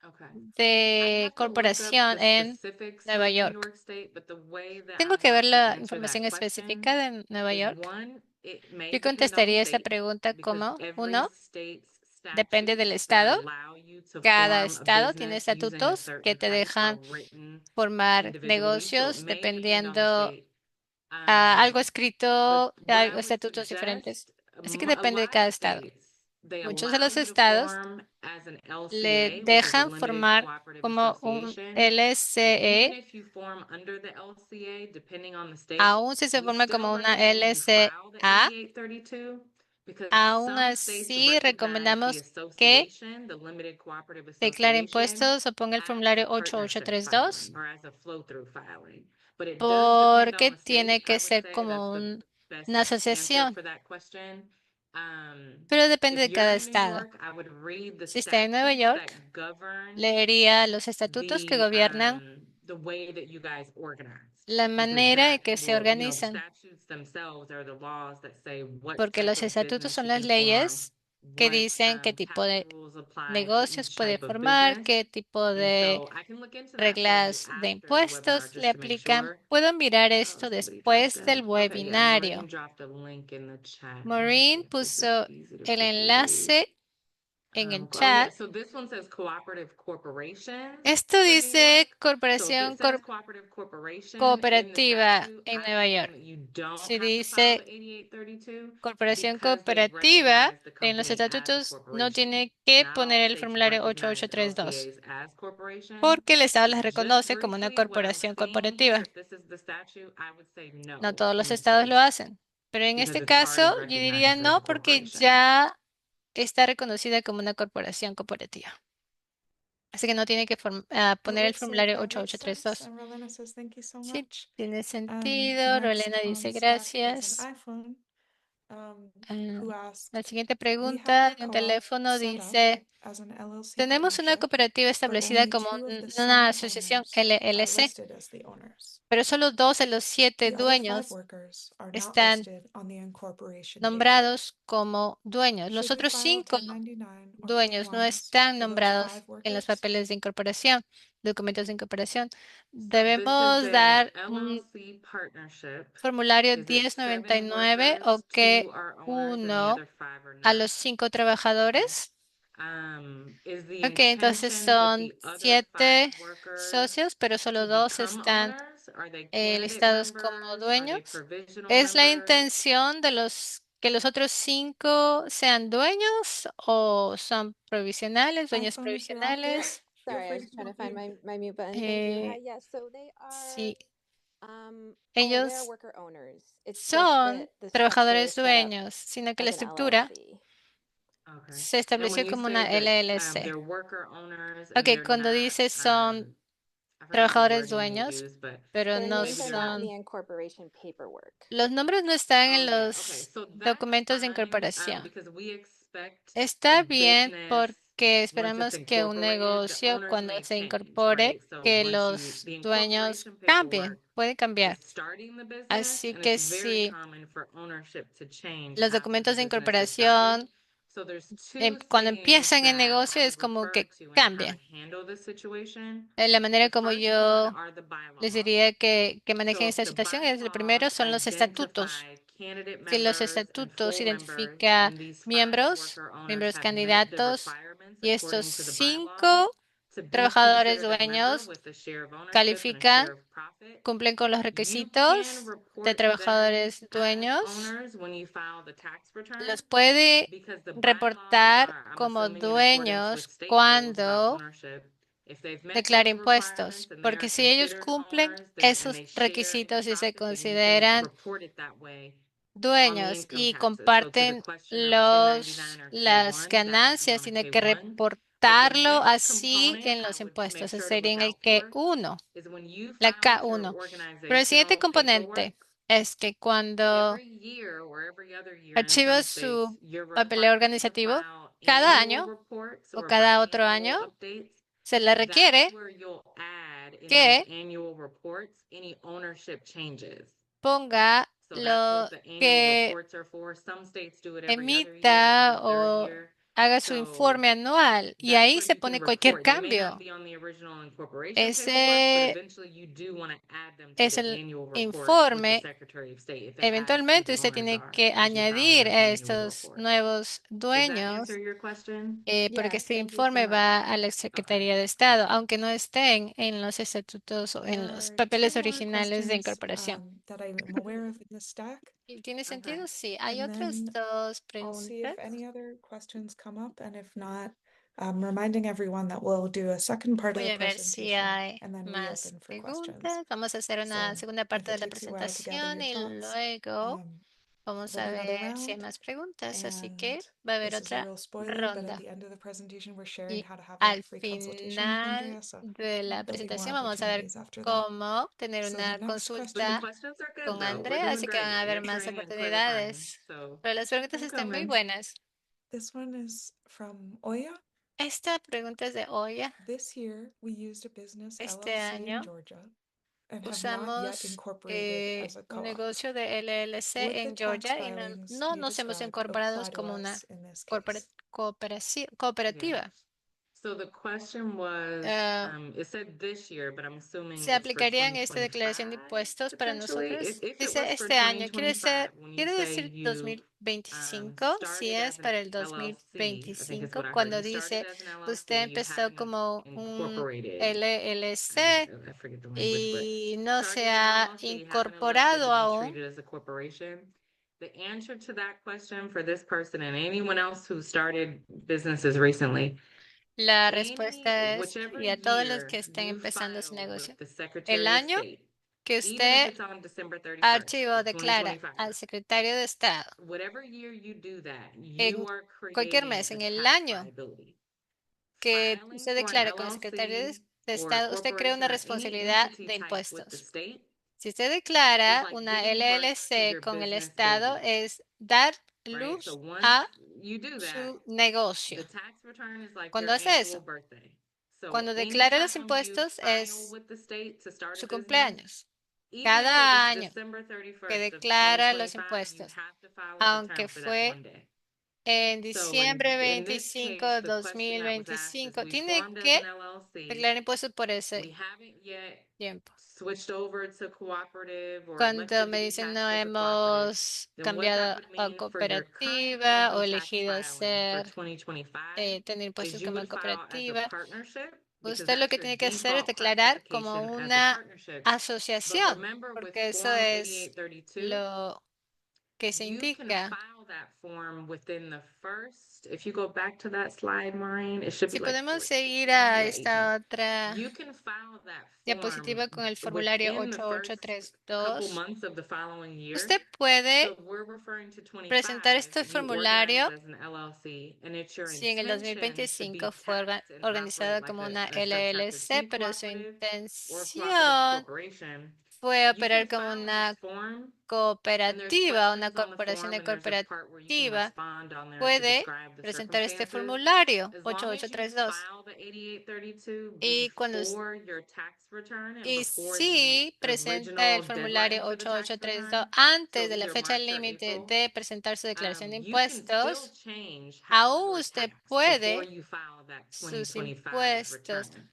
Okay. I de have to look up corporación the en specifics Nueva for New York. York State, but the way that Tengo I que ver have to la answer información that question específica de Nueva is York. one, it may Yo depend on the contestaría esta state pregunta because como, every uno, state's depende del statutes that estado. allow you to Cada form a estado tiene business using a estatutos que certain te type are dejan written formar individually, so it negocios may depend on the dependiendo state. algo But escrito, what I would estatutos diferentes. suggest, Así que a depende de lot of cada estado. states, they Muchos de allow los you to estados form as an le LCA, which is a dejan limited formar cooperative como un association. But even LCE, if you form under the LCA, depending on the state, aún si se we forma still como una recommend you file the LCA, 8832 because aún some states así recognize the recomendamos que association, the limited cooperative declare association, impuestos o ponga el as a formulario partnership 8832 filing or as a flow-through filing. But it does depend on porque the state. tiene I que would ser say como that's the una best answer asociación. for that question. pero depende If de you're cada in New estado. York, I would read the Si está en Nueva statutes that York, govern leería los estatutos que gobiernan the way that you guys organize. la Because manera en that que se will, the organizan, statutes themselves are the laws that say what porque type los of estatutos business son you las can form, leyes que what dicen qué tipo tax de rules apply to negocios each puede type of formar, business. qué tipo And de so I can look into that for you reglas de after the webinar impuestos le just to make aplican. sure. Puedo mirar Oh, esto somebody dropped después it. del Okay, yeah, Maureen webinario. dropped a link in the chat. Let me Maureen see if this is puso easy to el quickly read. enlace en el Oh yeah, chat. so this one says cooperative corporations Esto for New dice York. So if corporación it says cooperative corporation in the cooperativa statute, en I Nueva York. understand that you don't Si have to file dice the 8832 corporación because they cooperativa recognize the en los company as a estatutos, no corporation. tiene que Not all poner el states formulario recognize 8832 LPAs as corporations. porque el Estado So las just reconoce como una briefly, what I'm corporación seeing corporativa. here, if this is the statute, I would say no No todos in los this estados lo case hacen, pero en because este it's already caso yo diría recognized as a no porque corporation. ya está reconocida como una corporación cooperativa. Así que no tiene que poner el formulario that makes 8832. sense. And Rolena says, thank you so Sí, much. tiene sentido. Next Rolena dice on stack is gracias. an iPhone, who asked, La siguiente we have pregunta our de un co-op teléfono set up dice, as an LLC tenemos una partnership, cooperativa but establecida only como 2 of the una 7 asociación owners are LLC, listed as the owners. pero solo 2 de los 7 The other 5 dueños workers are not están listed on the incorporation nombrados como dueños. Los paperwork. Should we otros file 5 1099 or dueños no 1031s están for those nombrados 5 en los workers? papeles de incorporación, documentos de incorporación. So Debemos this is dar an un LLC partnership. formulario Is it 7 1099 o workers, 2 que are owners, and the uno other 5 are a not? los 5 trabajadores. Is the Ok, entonces intention that son the other 7 5 workers socios, pero solo to 2 become están owners? Are they candidate listados como members? Are they dueños. provisional ¿Es la members? intención de que los otros 5 sean dueños o son provisionales, dueños iPhone, if you're out there, provisionales? feel Sorry, I free was to trying to come find mute. my mute button. Thank you. Hi, Eh, yes. So they are, sí, oh, they are ellos worker owners. It's just son that the structure is trabajadores set up dueños, sino que la as an estructura LLC. Okay. se And when estableció you como say una that LLC. they're worker owners and Ok, they're cuando not, dice son I forgot the trabajadores wording you dueños, used, but pero Their no names are not in the son. incorporation paperwork. Los nombres no están oh en yeah, okay. los So that's documentos de fine incorporación. because we expect Está a bien business porque once it's esperamos que un incorporated, the negocio owners cuando may se change, incorpore, right? So que once los the dueños incorporation cambien, paperwork puede cambiar. is starting the business, Así and que it's very si common for ownership to change los after the documentos de business is started. incorporación So there's 2 cuando things empiezan el that negocio I es would como refer que to in how to cambian. handle this situation. La manera The como first one yo are the les bylaws. diría que So manejen if esta the situación es el primero bylaws son los estatutos. identify candidate Si los members and estatutos full members, identifican and these 5 miembros, worker owners miembros have met the candidatos requirements y estos according to the bylaws 5 to be trabajadores considered a member dueños with a share of ownership and a califican, share of profit, cumplen con los you can requisitos de report them trabajadores as dueños, owners when you file the tax return los puede because the bylaws reportar are, I'm como assuming, in accordance with dueños state rules about cuando ownership. If they've met declara those impuestos, requirements and they porque are si ellos considered cumplen owners, then and esos they share in the requisitos y se profit, then you can consideran report it that way on the dueños income y taxes. So to the comparten question of 1099 or las K1, that would be ganancias, on a tiene que K1. But the reportarlo next así component en I los would make impuestos. Ese sure to sería look en el out for Q1, is when you la file with your K1. Pero el siguiente organizational componente paperwork, es que cuando every year or every other year in some archivas states, su you're papeleo required to organizativo file cada annual año reports o or cada otro biannual año, updates. se le That's requiere where you'll add in those que annual reports any ownership changes. ponga So that's lo what the annual que reports are for. Some states do it every other year, emita every third o year. haga su So informe anual y that's ahí where se you can pone cualquier report. They may not cambio. be on the original incorporation paperwork, but Ese eventually you do want to add them to es the el annual reports with the informe. Secretary of State if it has who Eventualmente the usted owners tiene are que as you file añadir your a annual estos report. nuevos Does that dueños answer your question? porque Yes, este thank you so informe much. va a la Okay. Secretaría de Estado, aunque no estén en los estatutos o en There los are 2 papeles more originales de questions incorporación. that I'm aware of in the stack. ¿Y tiene Okay. sentido? Sí. Hay And otras then 2 I'll see if preguntas. any other questions come up, and if not, reminding everyone that we'll do a second part of Voy the a ver si presentation hay and then más reopen for questions. preguntas. Vamos a hacer una So segunda if parte it de la takes you a while to gather presentación your y thoughts, luego Vamos There'll a be another ver si hay round, más preguntas, así que and va a haber this is a otra real spoiler, but at ronda. the end of the presentation, we're sharing Y how to have a al free consultation with final Andrea, so de la there'll be more presentación vamos a ver opportunities after that. cómo tener So the una next But the consulta question, questions are good con though. We're Andrea, doing así que van a great haber más answering and clarifying. oportunidades. So Pero las preguntas keep están muy coming. buenas. this one is from Oya. Esta pregunta es de Oya. This year, we used a business Este LLC in año Georgia and have not yet usamos incorporated as a un co-op. negocio de LLC Would the en tax Georgia y filings no you nos hemos described incorporado apply to como una us in this case? cooperativa. So the question was, Ah, it said this year, but I'm assuming ¿Se it's for aplicarían esta 2025 declaración de impuestos para potentially. nosotros? If it Dice was for este año. 2025, when you Quiere say decir you 2025. Si started es as an para el LLC, I think is 2025, what I heard. cuando You started dice as an LLC, usted you empezó haven't como un incorporated. LLC I forget the language, but y no started se as an ha LLC, haven't elected incorporado to be aún. treated as a corporation. The answer to that question for this person and anyone else who started businesses recently, La any, respuesta es, whichever y a todos los year que estén you empezando su file negocio, with the el Secretary of año State, que even if usted it's on December 31st archivo of declara 2025, al secretario de Estado whatever year you do that, en you are cualquier creating mes, a en el tax año liability. que Filing usted for an declare con el secretario de LLC or a Estado, usted crea corporation una or any responsabilidad entity de type with the impuestos. state Si usted is declara like una giving birth to LLC your con el business Estado, baby, es dar right? So luz once a you do that, su negocio. the tax return is like Cuando your hace annual eso, birthday. So cuando declara los anytime you impuestos, file es with the state to start a su business, cumpleaños. even if it Cada was año December que 31st of declara los 2025, you impuestos, have to file a aunque return for that fue one day. en So diciembre in this 25 case, de the question that was asked is 2025, we tiene formed as que an LLC. declarar impuestos por We ese haven't yet tiempo. switched over to cooperative or Cuando elected to me be dicen taxed no as a cooperative, hemos then what that cambiado would a mean for your current cooperativa o income tax elegido filing for ser 2025 tener is impuestos you como would file as a cooperativa, partnership because usted lo that's que your tiene que hacer es default declarar como classification as a una partnership. But asociación, remember with porque eso Form es 8832, lo que se you can indica. file that form within the first, if you go back to that slide, Maureen, it should be Si like podemos 14, seguir a yeah, 18. esta otra You can file that form diapositiva con el formulario within the first couple 8832, months of the following year. usted puede So we're referring to presentar 25, este you organize formulario as an LLC, and it's your si en el intention to be 2025 fue taxed and organizado operate like como una a subchapter LLC, C pero su cooperative or cooperative intención corporation. fue You operar can como file una this form, and there's cooperativa, una questions on the corporación de form, and there's a part where you can cooperativa, respond on there to puede describe the presentar este circumstances. formulario As long as you 8832. file the 8832 Y cuando before your tax return and y before si the presenta el original formulario deadline for the tax 8832 return, antes so de la either fecha March or límite April, de presentar su declaración de you can still impuestos, change how aún you're usted taxed before puede you file that sus 2025 impuestos return.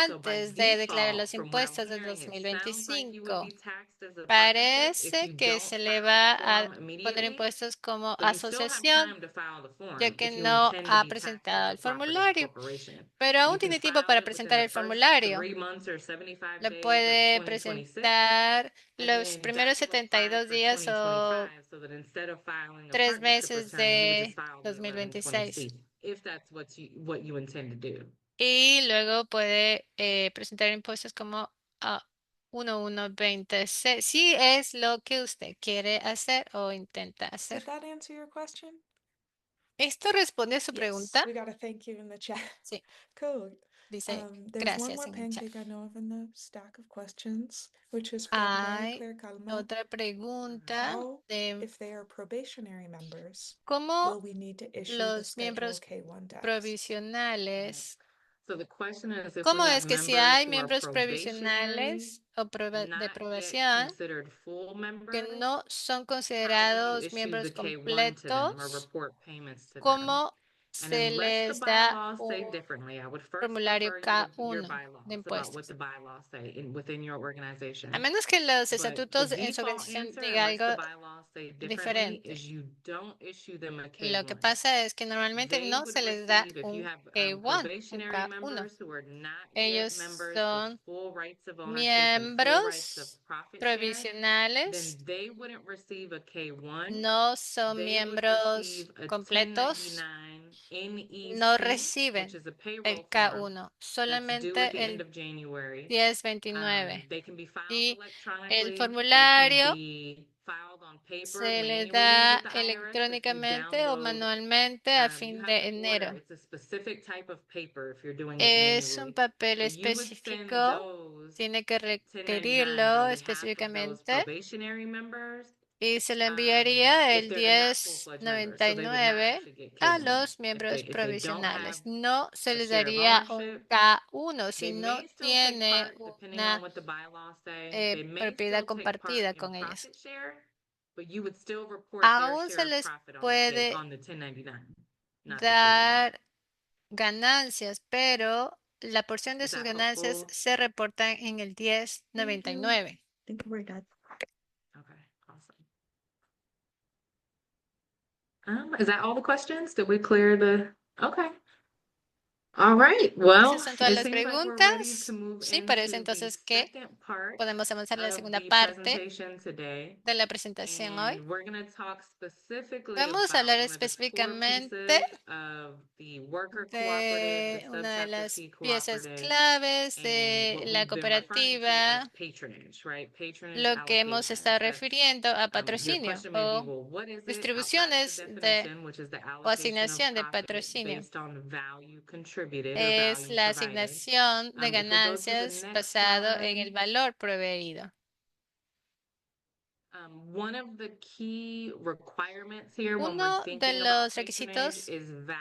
So by antes de declarar default, los from what I'm impuestos del hearing, it sounds like you would 2025. be taxed as a partnership if Parece you que don't se le file va the a form poner immediately, impuestos como but you still have asociación, time to file the form ya que if you no intend to ha be taxed as presentado a el cooperative formulario. corporation. Pero You aún can tiene tiempo file para it within presentar the el first formulario. 3 months or 75 Lo days of puede 2026, presentar and los then primeros double it file 72 for días o 2025, so that instead of filing a 3 partnership meses return, you would just de file the 1120C, 2026. if that's what you intend to do. Y luego puede presentar impuestos como a 1120C, si es lo que usted quiere hacer o intenta Did hacer. that answer your question? ¿Esto responde a su Yes, pregunta? we got a thank you in the chat. Sí, Cool. dice There's one gracias more en el chat. pancake I know of in the stack of questions, which is from Mary Hay Claire Calma. otra pregunta How, de if they are probationary members, cómo will we need to issue the los Schedule miembros K1 tax? provisionales. So the question is if ¿Cómo we es have que si members hay who are miembros probationary, provisionales o de not yet probación considered full que members, no son how will you considerados issue miembros the K1 to them or completos? report payments to them? ¿Cómo And se unless the les da bylaws say un differently, I would first formulario refer you to your K1 de bylaws about what impuestos? the bylaws say within your A organization. menos que los But the estatutos en su default organización answer, diga unless the algo bylaws say differently, diferente. is you don't issue them a Lo que K1. pasa es que normalmente They no would se les da receive, if you un have K1, un probationary K1. members who are not Ellos yet members with son full rights of ownership and full rights of miembros profit sharing, then provisionales, they wouldn't receive a K1. no son They would miembros receive a completos, 1099 no NEC, which reciben is a payroll el form K1, that's due at solamente the end el of January. 1029. They can be filed Y el electronically. They can formulario be se le da electrónicamente o manualmente a fin de enero. Es un papel específico, tiene que requerirlo específicamente y se le enviaría el 1099 a los miembros provisionales. No se les daría un K1 si no tiene una propiedad compartida con ellos. Aún se les puede dar ganancias, pero la porción de sus ganancias se reporta en el 1099. Think we're good. Okay, awesome. Is that all the questions? Did we clear the? Okay. All right. Well, Esas son todas las preguntas. Sí, parece entonces que podemos avanzar a la segunda parte de la presentación hoy. Vamos a hablar específicamente de una de las piezas claves de la cooperativa, lo que hemos estado refiriendo a patrocinio o distribuciones o asignación de patrocinio. Es la asignación de ganancias basado en el valor proveído. Uno de los requisitos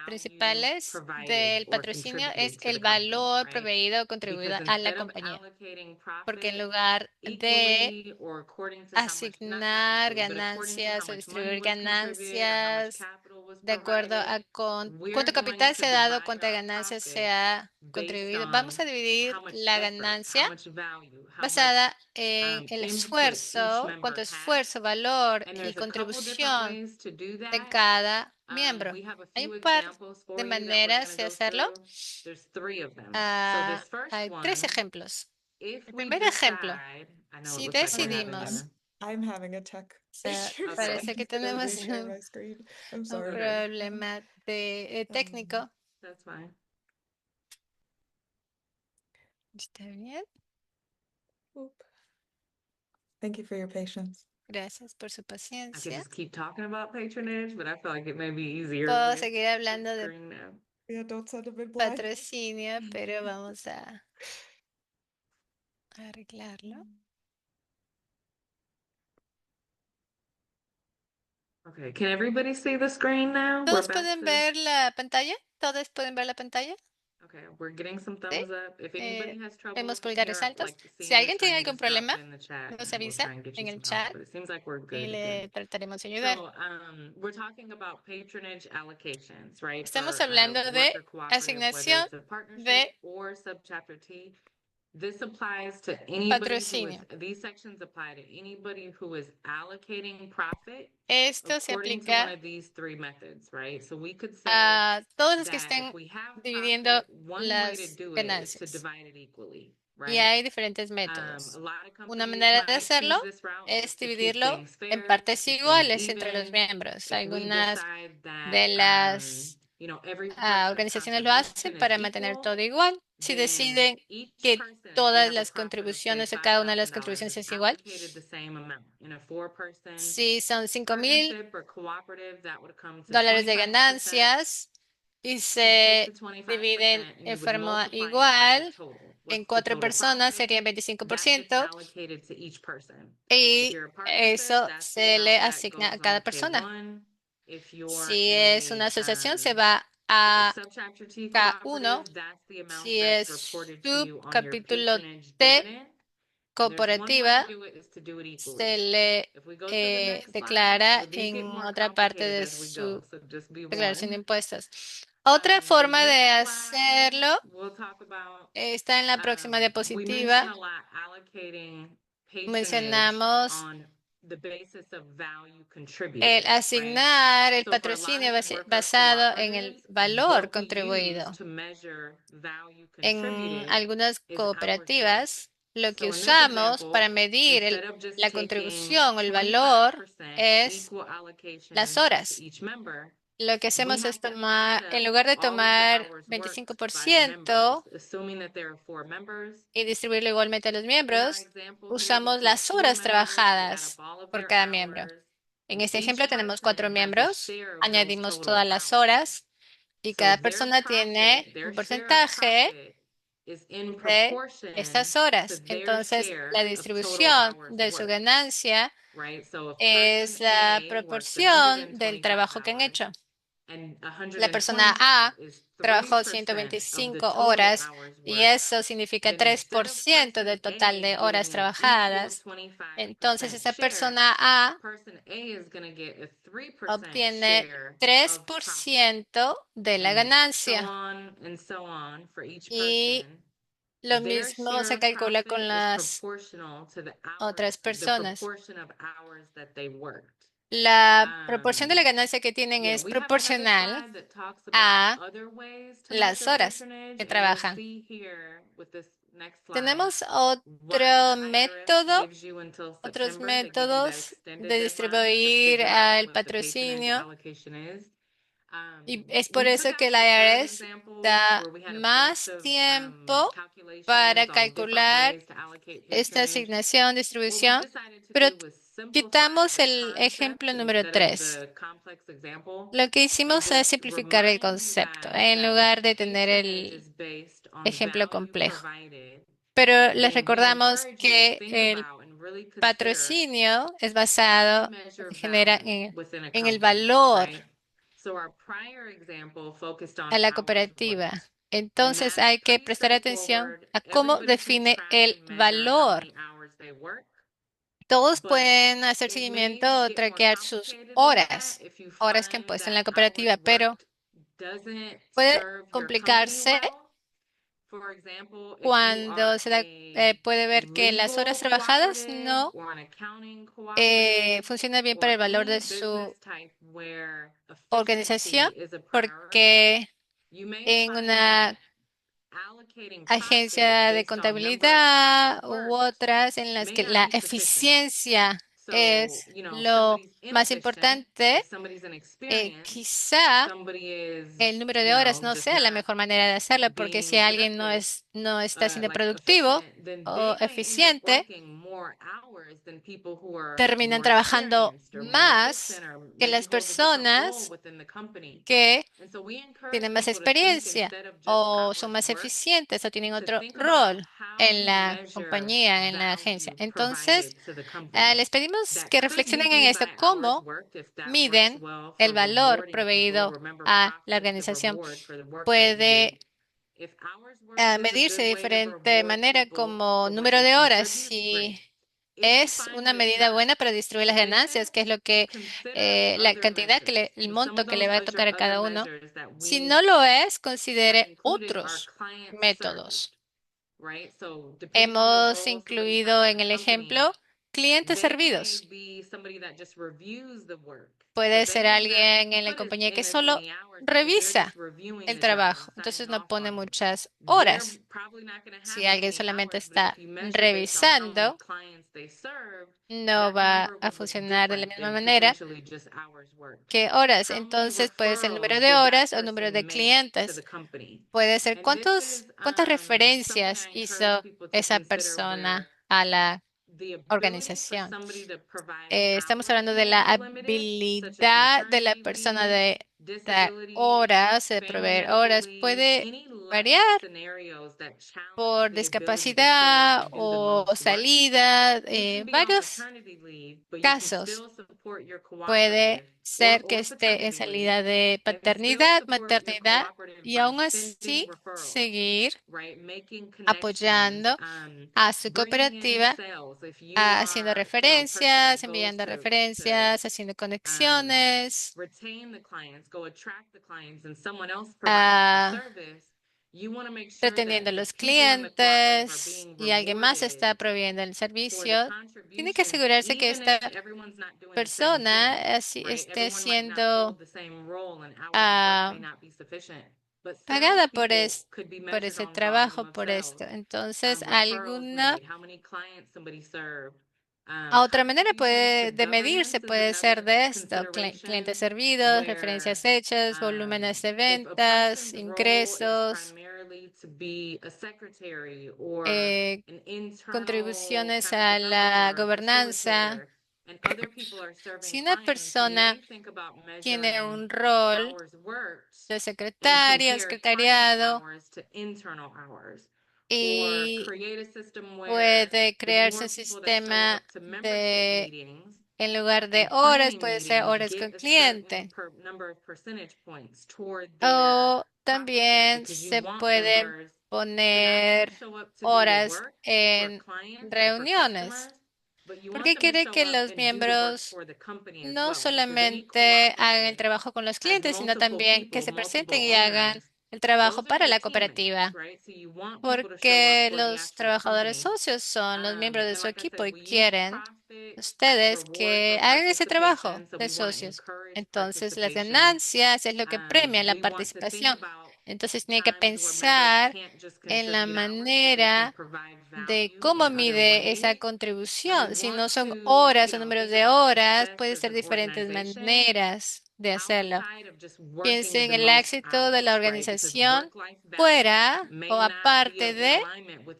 principales del patrocinio es el valor proveído o contribuido a la compañía, porque en lugar de asignar ganancias o distribuir ganancias de acuerdo a cuánto capital se ha dado, cuánta ganancia se ha contribuido, vamos a dividir la ganancia basada en el esfuerzo, cuánto esfuerzo, valor y contribución de cada miembro. Hay un par de maneras de hacerlo. Hay 3 ejemplos. El primer ejemplo, si decidimos, parece que tenemos un problema técnico. ¿Está bien? Thank you for your patience. Gracias por su I could paciencia. just keep talking about patronage, but I feel like it may be easier. Puedo with seguir hablando de screen now. Yeah, don't sound a bit blind. patrocinio, pero vamos a arreglarlo. Okay, can everybody see the screen now? ¿Todos We're back pueden to- ver la pantalla? ¿Todos pueden ver la pantalla? Okay, we're getting some thumbs up. If anybody has trouble Vemos from pulgares here, altos. like Si seeing the alguien tiene screen, algún just drop problema, it in the chat nos and we'll avisa try and get en you el some help, chat but it seems like we're y good again. le trataremos de ayudar. So, we're talking about patronage allocations, right? Estamos for, hablando de worker cooperative, asignación whether it's a partnership de or subchapter T. This applies to anybody who is, patrocinio. these sections apply to anybody who is allocating profit Esto se according to one aplica of these 3 methods, right? So we could say a todos los que that estén if we have dividiendo profit, one way to las do it is to ganancias. divide it equally, Y right? hay diferentes métodos. A lot of Una companies manera de might hacerlo choose this route es just to keep dividirlo things en fair, partes keep things iguales entre los even. miembros. If we Algunas decide that, de las you know, every person's organizaciones lo hacen contribution is para mantener equal, todo igual. Si then deciden each que person, if we todas have a las profit of, say, contribuciones o cada una de las $5,000, contribuciones is es igual, allocated the same amount. In a 4-person si son $5,000 partnership or cooperative, that would come to de 25%. ganancias y You se take the 25% dividen and en you would forma multiply it by the igual, total. en What's the 4 total personas profit? sería That gets 25% allocated to each person. y If you're a partnership, eso that's the se le amount that asigna a goes cada on persona. K1. If you're Si es una asociación, se va a a subchapter T K1. cooperative, that's the amount Si that's es reported to you on your subcapítulo patronage T dividend. And there's one way cooperativa, to do it is to do it equally. se le If we go to the next slide, declara so these get en more otra parte complicated de as we su go, so just be declaración de warned. impuestos. Otra The forma de next slide, hacerlo we'll talk about, está en la próxima we diapositiva. mentioned a lot allocating patronage Mencionamos on the basis of value contributed, el right? asignar el So for a lot patrocinio of worker basado en el cooperatives, valor what we use contribuido. to measure value En contributed algunas is hours worked. cooperativas, lo que So in this usamos example, para medir instead of just la taking contribución o el valor 25% es equal allocation las to horas. each member, lo que hacemos es tomar, en lugar de tomar 25% y distribuirlo igualmente a los miembros, usamos las horas trabajadas por cada miembro. En este ejemplo tenemos 4 miembros, añadimos todas las horas y cada persona tiene un porcentaje de estas horas. Entonces, la distribución de su ganancia es la proporción del trabajo que han hecho. La persona A trabajó 125 horas y eso significa 3% del total de horas trabajadas. Entonces, esa persona A obtiene 3% de la ganancia. Y lo mismo se calcula con las otras personas. La proporción de la ganancia que tienen es proporcional a las horas que trabajan. Tenemos otros métodos de distribuir el patrocinio. Y es por eso que el IRS da más tiempo para calcular esta asignación, distribución, pero quitamos el ejemplo número 3. Lo que hicimos es simplificar el concepto en lugar de tener el ejemplo complejo. Pero les recordamos que el patrocinio es basado, genera en el valor a la cooperativa. Entonces hay que prestar atención a cómo define el valor. Todos pueden hacer seguimiento o traquear sus horas que han puesto en la cooperativa, pero puede complicarse cuando puede ver que las horas trabajadas no funcionan bien para el valor de su organización, porque en una agencia de contabilidad u otras en las que la eficiencia es lo más importante, quizá el número de horas no sea la mejor manera de hacerlo, porque si alguien no está siendo productivo o eficiente, terminan trabajando más que las personas que tienen más experiencia o son más eficientes o tienen otro rol en la compañía, en la agencia. Entonces, les pedimos que reflexionen en esto, cómo miden el valor proveído a la organización. Puede medirse de diferente manera como número de horas. Si es una medida buena para distribuir las ganancias, que es lo que la cantidad el monto que le va a tocar a cada uno. Si no lo es, considere otros métodos. Hemos incluido en el ejemplo clientes servidos. Puede ser alguien en la compañía que solo revisa el trabajo, entonces no pone muchas horas. Si alguien solamente está revisando, no va a funcionar de la misma manera que horas. Entonces puede ser el número de horas o número de clientes. Puede ser cuántas referencias hizo esa persona a la organización. Estamos hablando de la habilidad de la persona de dar horas, de proveer horas. Puede variar por discapacidad o salida, varios casos. Puede ser que esté en salida de paternidad, maternidad y aún así seguir apoyando a su cooperativa, haciendo referencias, enviando referencias, haciendo conexiones, reteniendo a los clientes y alguien más está proveyendo el servicio. Tiene que asegurarse que esta persona esté siendo pagada por ese trabajo, por esto. Entonces, alguna Otra manera de medirse puede ser de esto, clientes servidos, referencias hechas, volúmenes de ventas, ingresos, eh, contribuciones a la gobernanza. Si una persona tiene un rol de secretaria, secretariado, y puede crearse un sistema de, en lugar de horas, puede ser horas con cliente. O también se puede poner horas en reuniones, porque quiere que los miembros no solamente hagan el trabajo con los clientes, sino también que se presenten y hagan el trabajo para la cooperativa, porque los trabajadores socios son los miembros de su equipo y quieren ustedes que hagan ese trabajo de socios. Entonces, las ganancias es lo que premia la participación. Entonces, tiene que pensar en la manera de cómo mide esa contribución. Si no son horas o números de horas, puede ser diferentes maneras de hacerlo. Piense en el éxito de la organización fuera o aparte de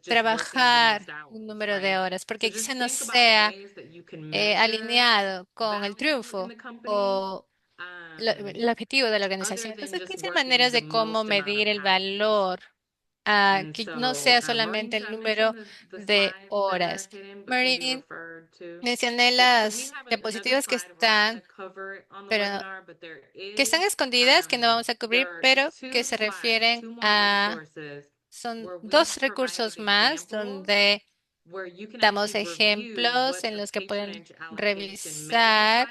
trabajar un número de horas, porque quizá no sea alineado con el triunfo o el objetivo de la organización. Entonces, piensa en maneras de cómo medir el valor, que no sea solamente el número de horas. Maureen, mencioné las diapositivas que están, pero que están escondidas, que no vamos a cubrir, pero que se refieren a, son dos recursos más donde damos ejemplos en los que pueden revisar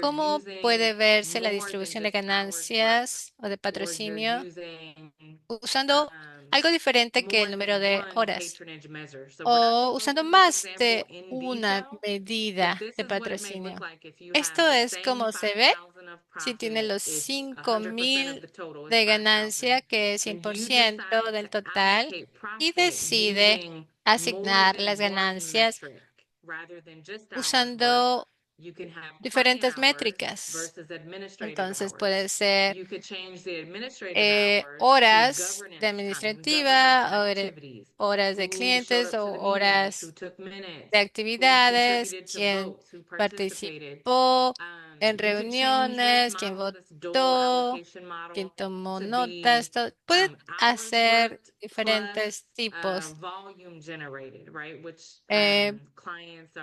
cómo puede verse la distribución de ganancias o de patrocinio usando algo diferente que el número de horas o usando más de una medida de patrocinio. Esto es como se ve si tiene los 5,000 de ganancia, que es 100% del total, y decide asignar las ganancias usando diferentes métricas. Entonces puede ser horas de administrativa, horas de clientes o horas de actividades, quién participó en reuniones, quién votó, quién tomó notas. Puede hacer diferentes tipos.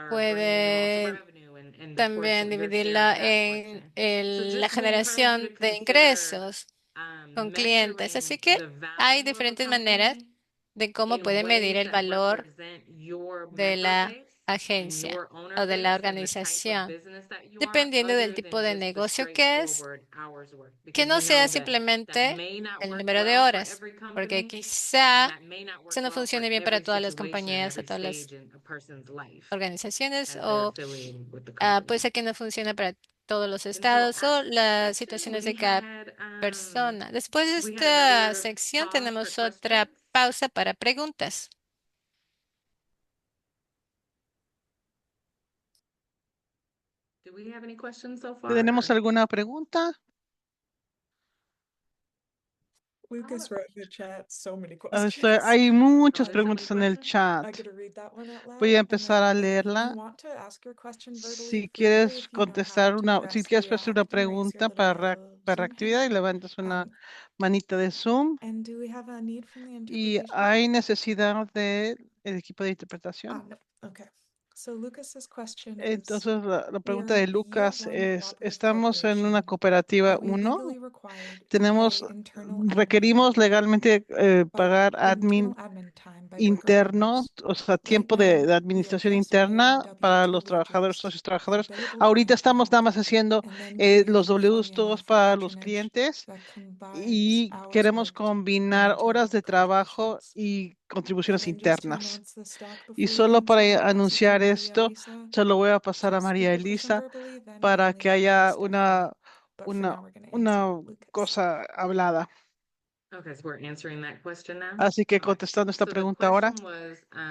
Puede también dividirla en la generación de ingresos con clientes. Así que hay diferentes maneras de cómo puede medir el valor de la agencia o de la organización, dependiendo del tipo de negocio que es, que no sea simplemente el número de horas, porque quizá eso no funcione bien para todas las compañías o todas las organizaciones o puede ser que no funcione para todos los estados o las situaciones de cada persona. Después de esta sección tenemos otra pausa para preguntas. ¿Tenemos alguna pregunta? Lucas wrote in the chat so many questions. Hay muchas preguntas en el chat. I get to read that one out loud. Voy a and empezar a then if leerla. you want to ask your question verbally, Si feel quieres free. If you know how contestar to si press quieres the, hacer una you can raise your pregunta para little Zoom reactividad y hand. levantas una manita de Zoom. And do we have a need from the Y interpretation? hay necesidad del equipo de interpretación. No. Okay. So Lucas's question is, Entonces, la pregunta we de are Lucas year one es, cooperative estamos en una corporation. cooperativa Are we 1, legally required to pay internal admin requerimos legalmente pagar internal admin time by worker interno, hours? o sea, Right tiempo now, de we are administración just paying interna para los W-2 trabajadores, workers socios for trabajadores. billable Ahorita time estamos nada más haciendo and then doing los the W2 formula for para los patronage clientes that combines y hours queremos worked and combinar horas internal de trabajo contributions. y And contribuciones then just to internas. announce the stock Y before you solo answer, para I'll pass it to anunciar Maria esto, Elisa se lo voy a pasar to a speak María your question Elisa verbally, then para finally que I'll go to haya Stephanie. But for una, now, we're going to answer una Lucas. cosa hablada. Así que contestando esta pregunta ahora,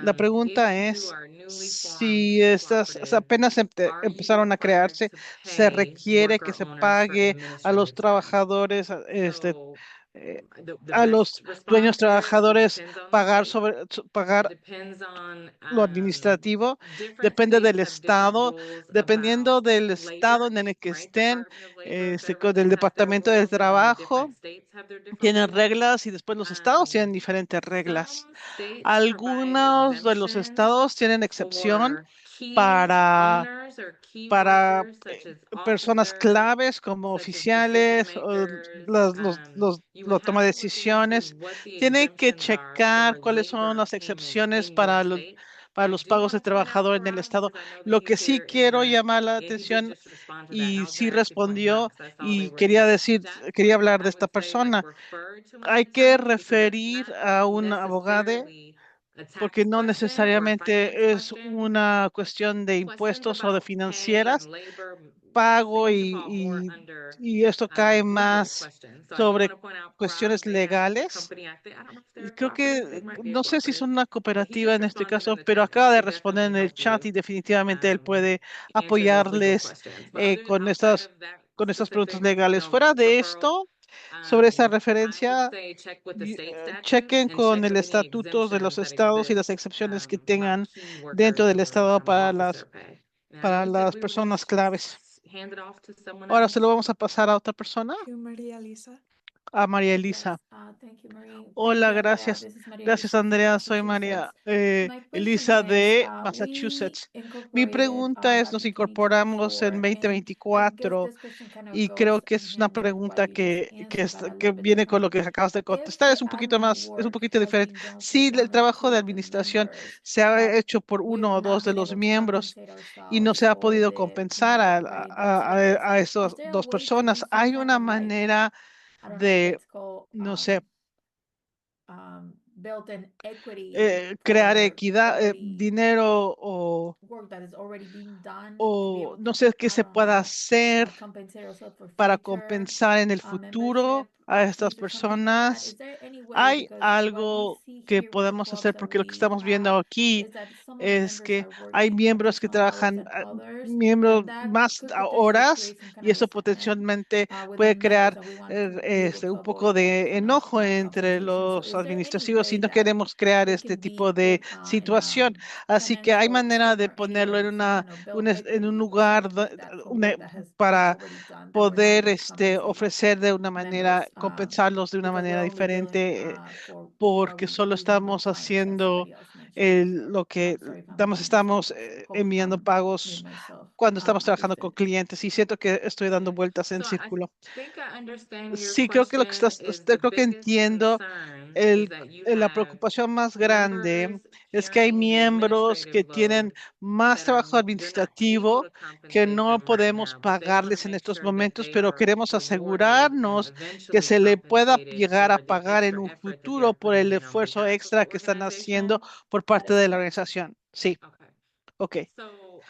la pregunta es si estas apenas empezaron a crearse, se requiere que se pague a los trabajadores, eh, a los dueños trabajadores pagar lo administrativo, depende del estado, dependiendo del estado en el que estén, del Departamento del Trabajo, tienen reglas y después los estados tienen diferentes reglas. Algunos de los estados tienen excepción para, para personas claves como oficiales o los toma decisiones. Tienen que checar cuáles son las excepciones para los pagos de trabajador en el estado. Lo que sí quiero llamar la atención y sí respondió y quería hablar de esta persona. Hay que referir a un abogado porque no necesariamente es una cuestión de impuestos o de financieras, pago y esto cae más sobre cuestiones legales. Y creo que, no sé si son una cooperativa en este caso, pero acaba de responder en el chat y definitivamente él puede apoyarles con estas preguntas legales. Fuera de esto, sobre esa referencia, chequen con el estatuto de los estados y las excepciones que tengan dentro del estado para las personas claves. Ahora se lo vamos a pasar a otra persona, María Elisa. a María Elisa. Thank you, Marie. Hola, Thank you. gracias. This is María Gracias, Elisa from Andrea. Soy María Massachusetts. My question Elisa de is, we Massachusetts. Mi incorporated pregunta es, back nos in incorporamos en 2024, and I guess 2024 this question kind of y creo goes que es una hand in hand with pregunta what you just answered, but a que little bit viene con lo different. que acabas de If contestar. the Es un poquito admin más, es un work poquito has diferente. been done for Sí, el one or trabajo de two of the administración members se ha that hecho por uno we've o dos not de been los able to miembros compensate y no ourselves se ha for podido the, compensar operating facilities, a esas is there a dos way to personas. do some Hay kind una of like, manera I don't know, de, let's go, no sé, built-in equity crear for equidad, already dinero work that is already being done to be o able no to, sé qué I se don't pueda know, hacer compensate ourselves for para future compensar en el membership futuro a estas fees or something like that? personas. Is there any way? Hay Because what we algo see que here with the podemos clubs hacer that porque lo que we estamos viendo have aquí is that some of the es members que are hay working miembros que additional hours trabajan than others, miembros and that más could potentially horas create some kind y of eso resentment potencialmente puede within members, crear and we want to be able to un poco avoid that de kind of enojo entre confrontation. So los is there any administrativos y way no that queremos crear we este can tipo be de put in situación. Así que hay financial manera pain de or any ponerlo en way, some kind of built en un equity or lugar something like that for una- work that has been para already done that we're not poder able to compensate ofrecer de una manera, members compensarlos de una because we're manera only billing diferente, for what porque we solo do one estamos time, as haciendo somebody else mentioned. lo que Sorry if I'm getting estamos quoting enviando from made pagos myself cuando estamos trabajando con understood. clientes y siento que estoy dando vueltas en So I círculo. think I understand your Sí, creo que lo que question is the creo que biggest entiendo concern is el, that you la have preocupación más grande members es que hay carrying the miembros que administrative tienen load más that are trabajo you're not able administrativo to que compensate no them right podemos now, but they want to pagarles en make estos sure that momentos, they pero are queremos rewarded and asegurarnos que eventually se le pueda compensated llegar a for the pagar en extra un effort that they're futuro por el putting in on esfuerzo behalf of the extra que están haciendo organization. por That parte is de la correct. organización. Sí, Okay. ok. So,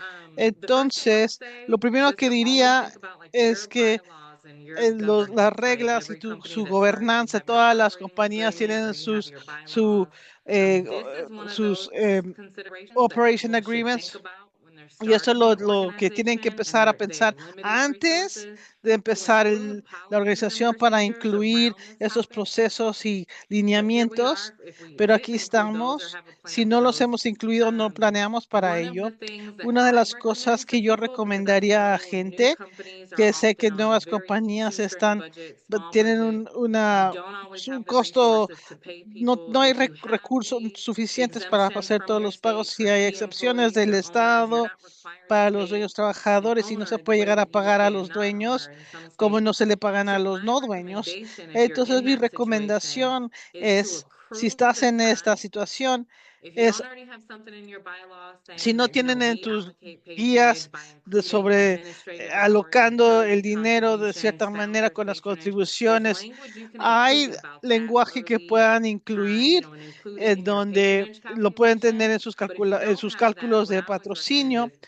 the first thing I'll Entonces, lo say, primero just que to always diría think about like es your que bylaws and your las governance, right? reglas y Every company su that starts, you gobernanza, have your todas las operating compañías agreement or tienen you have your su, bylaws. eh, This is one of sus those considerations that operation people should think agreements. about when they're Y eso es starting an lo que tienen que organization and empezar a they have pensar limited antes resources de to empezar include la policies and organización para procedures incluir around this esos topic. procesos y But here we lineamientos. are. If we Pero didn't aquí include those or estamos. have a Si plan for no los those, hemos incluido, no planeamos para one of the ello. things that Una de I las cosas recommend to que yo people, because I recomendaría a know new gente, companies are que sé que often on a nuevas very compañías shoestring budget, small tienen budget. You don't always un have the costo, resources to pay people. no hay If you have recursos the suficientes para exemptions hacer from todos your los pagos. state Si for hay key excepciones employees del or owners, you're Estado not required to para los pay dueños the trabajadores y no se owner the puede way llegar a that you pagar would a pay a los dueños non-owner in some como states. no se le pagan a So los my no dueños. recommendation, if you're Entonces in mi that situation, recomendación is to es, si accrue estás the en esta time. situación, If you es don't already have something in your bylaws si saying no that, tienen en we tus allocate pay guías periods by including sobre administrative hours and alocando el early dinero de contributions, cierta manera founder con las patronage, there's contribuciones, language you can hay include about that lenguaje que early puedan time, incluir and include it en in your donde patronage lo pueden tener calculation. en But if you en don't sus have that, cálculos what de I always recommend patrocinio. is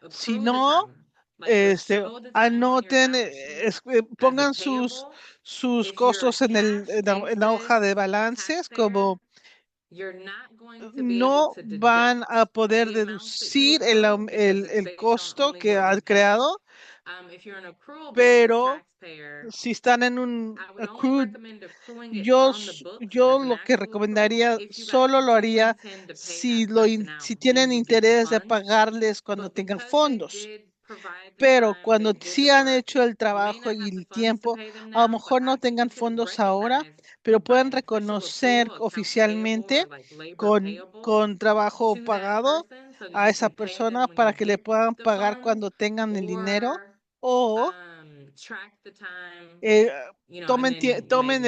Si accrue the no, time. anoten, pongan sus costos en la hoja de balances, como no van a poder deducir el costo que han creado, pero si están en un accrued, yo lo que recomendaría solo lo haría si tienen interés de pagarles cuando tengan fondos. Pero cuando sí han hecho el trabajo y el tiempo, a lo mejor no tengan fondos ahora, pero pueden reconocer oficialmente con trabajo pagado a esa persona para que le puedan pagar cuando tengan el dinero, o tomen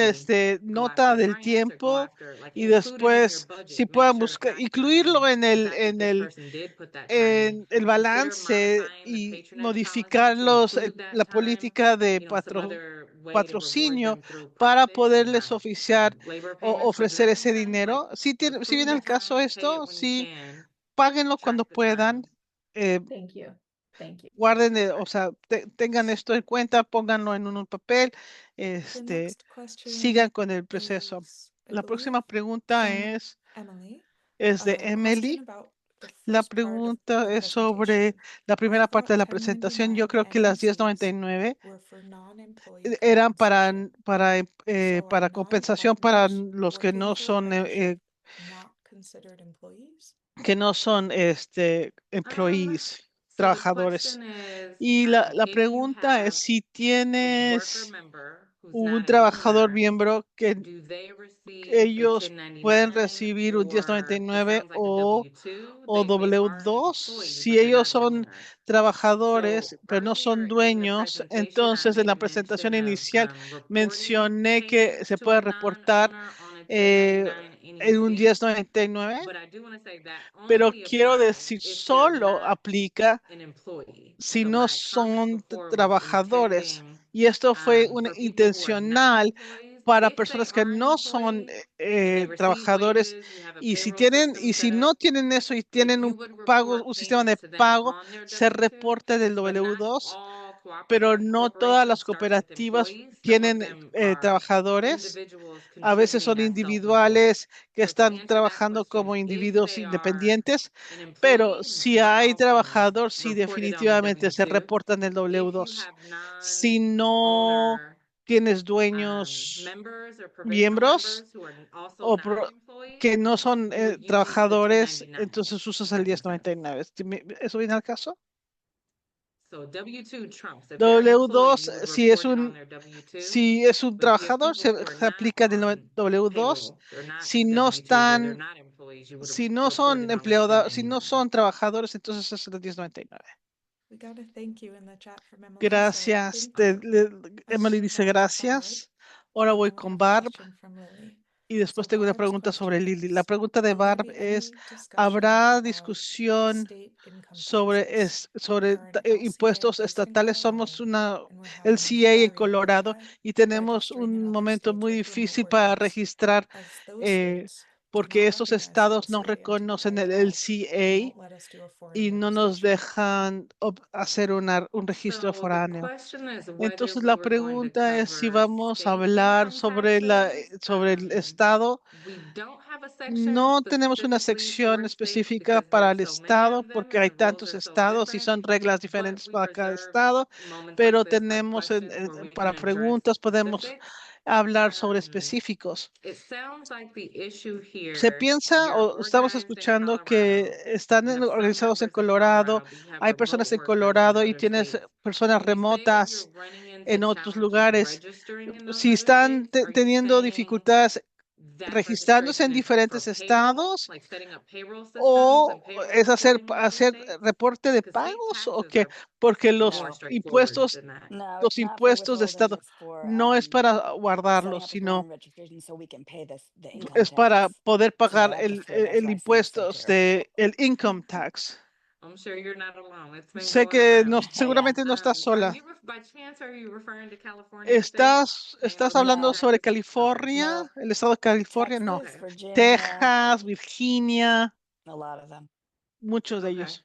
nota del tiempo y después si puedan buscar, incluirlo en el balance y modificar la política de patrocinio para poderles oficiar o ofrecer ese dinero. Si viene el caso esto, sí, páguenlo cuando puedan. Thank you. Guarden, o sea, tengan esto en cuenta, pónganlo en un papel, sigan con el proceso. La próxima pregunta es de Emily. La pregunta es sobre la primera parte de la presentación. Yo creo que las 1099 eran para compensación para los que no son employees, trabajadores. Y la pregunta es si tienes un trabajador miembro que ellos pueden recibir un 1099 o W2. Si ellos son trabajadores, pero no son dueños, entonces en la presentación inicial mencioné que se puede reportar en un 1099, pero quiero decir, solo aplica si no son trabajadores. Y esto fue intencional para personas que no son trabajadores, y si no tienen eso y tienen un sistema de pago, se reporta del W2, pero no todas las cooperativas tienen trabajadores. A veces son individuales que están trabajando como individuos independientes, pero si hay trabajador, sí definitivamente se reportan el W2. Si no tienes dueños, miembros que no son trabajadores, entonces usas el 1099. ¿Eso viene al caso? W2, si es un trabajador, se aplica del W2. Si no son empleados, si no son trabajadores, entonces es el 1099. Gracias. Emily dice gracias. Ahora voy con Barb. Y después tengo una pregunta sobre Lily. La pregunta de Barb es, ¿habrá discusión sobre impuestos estatales? Somos el CA en Colorado y tenemos un momento muy difícil para registrar porque estos estados no reconocen el CA y no nos dejan hacer un registro foráneo. Entonces la pregunta es si vamos a hablar sobre el estado. No tenemos una sección específica para el estado porque hay tantos estados y son reglas diferentes para cada estado, pero tenemos para preguntas podemos hablar sobre específicos. Se piensa o estamos escuchando que están organizados en Colorado, hay personas en Colorado y tienes personas remotas en otros lugares. Si están teniendo dificultades registrándose en diferentes estados, o es hacer reporte de pagos, o qué, porque los impuestos de estado no es para guardarlos, sino es para poder pagar el impuesto el income tax. Sé que seguramente no estás sola. ¿Estás hablando sobre California, el estado de California? No. Texas, Virginia, muchos de ellos.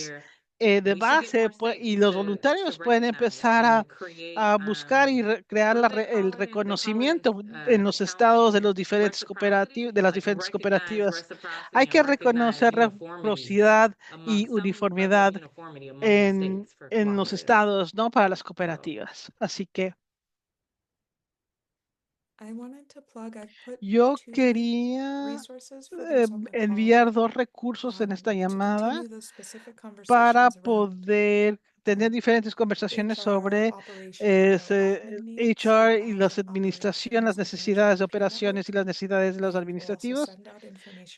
entonces de base y los voluntarios pueden empezar a buscar y crear el reconocimiento en los estados de los diferentes cooperativas, de las diferentes cooperativas. Hay que reconocer reciprocidad y uniformidad en los estados, ¿no? Para las cooperativas. Así que yo quería enviar 2 recursos en esta llamada para poder tener diferentes conversaciones sobre HR y las administración, las necesidades de operaciones y las necesidades de los administrativos.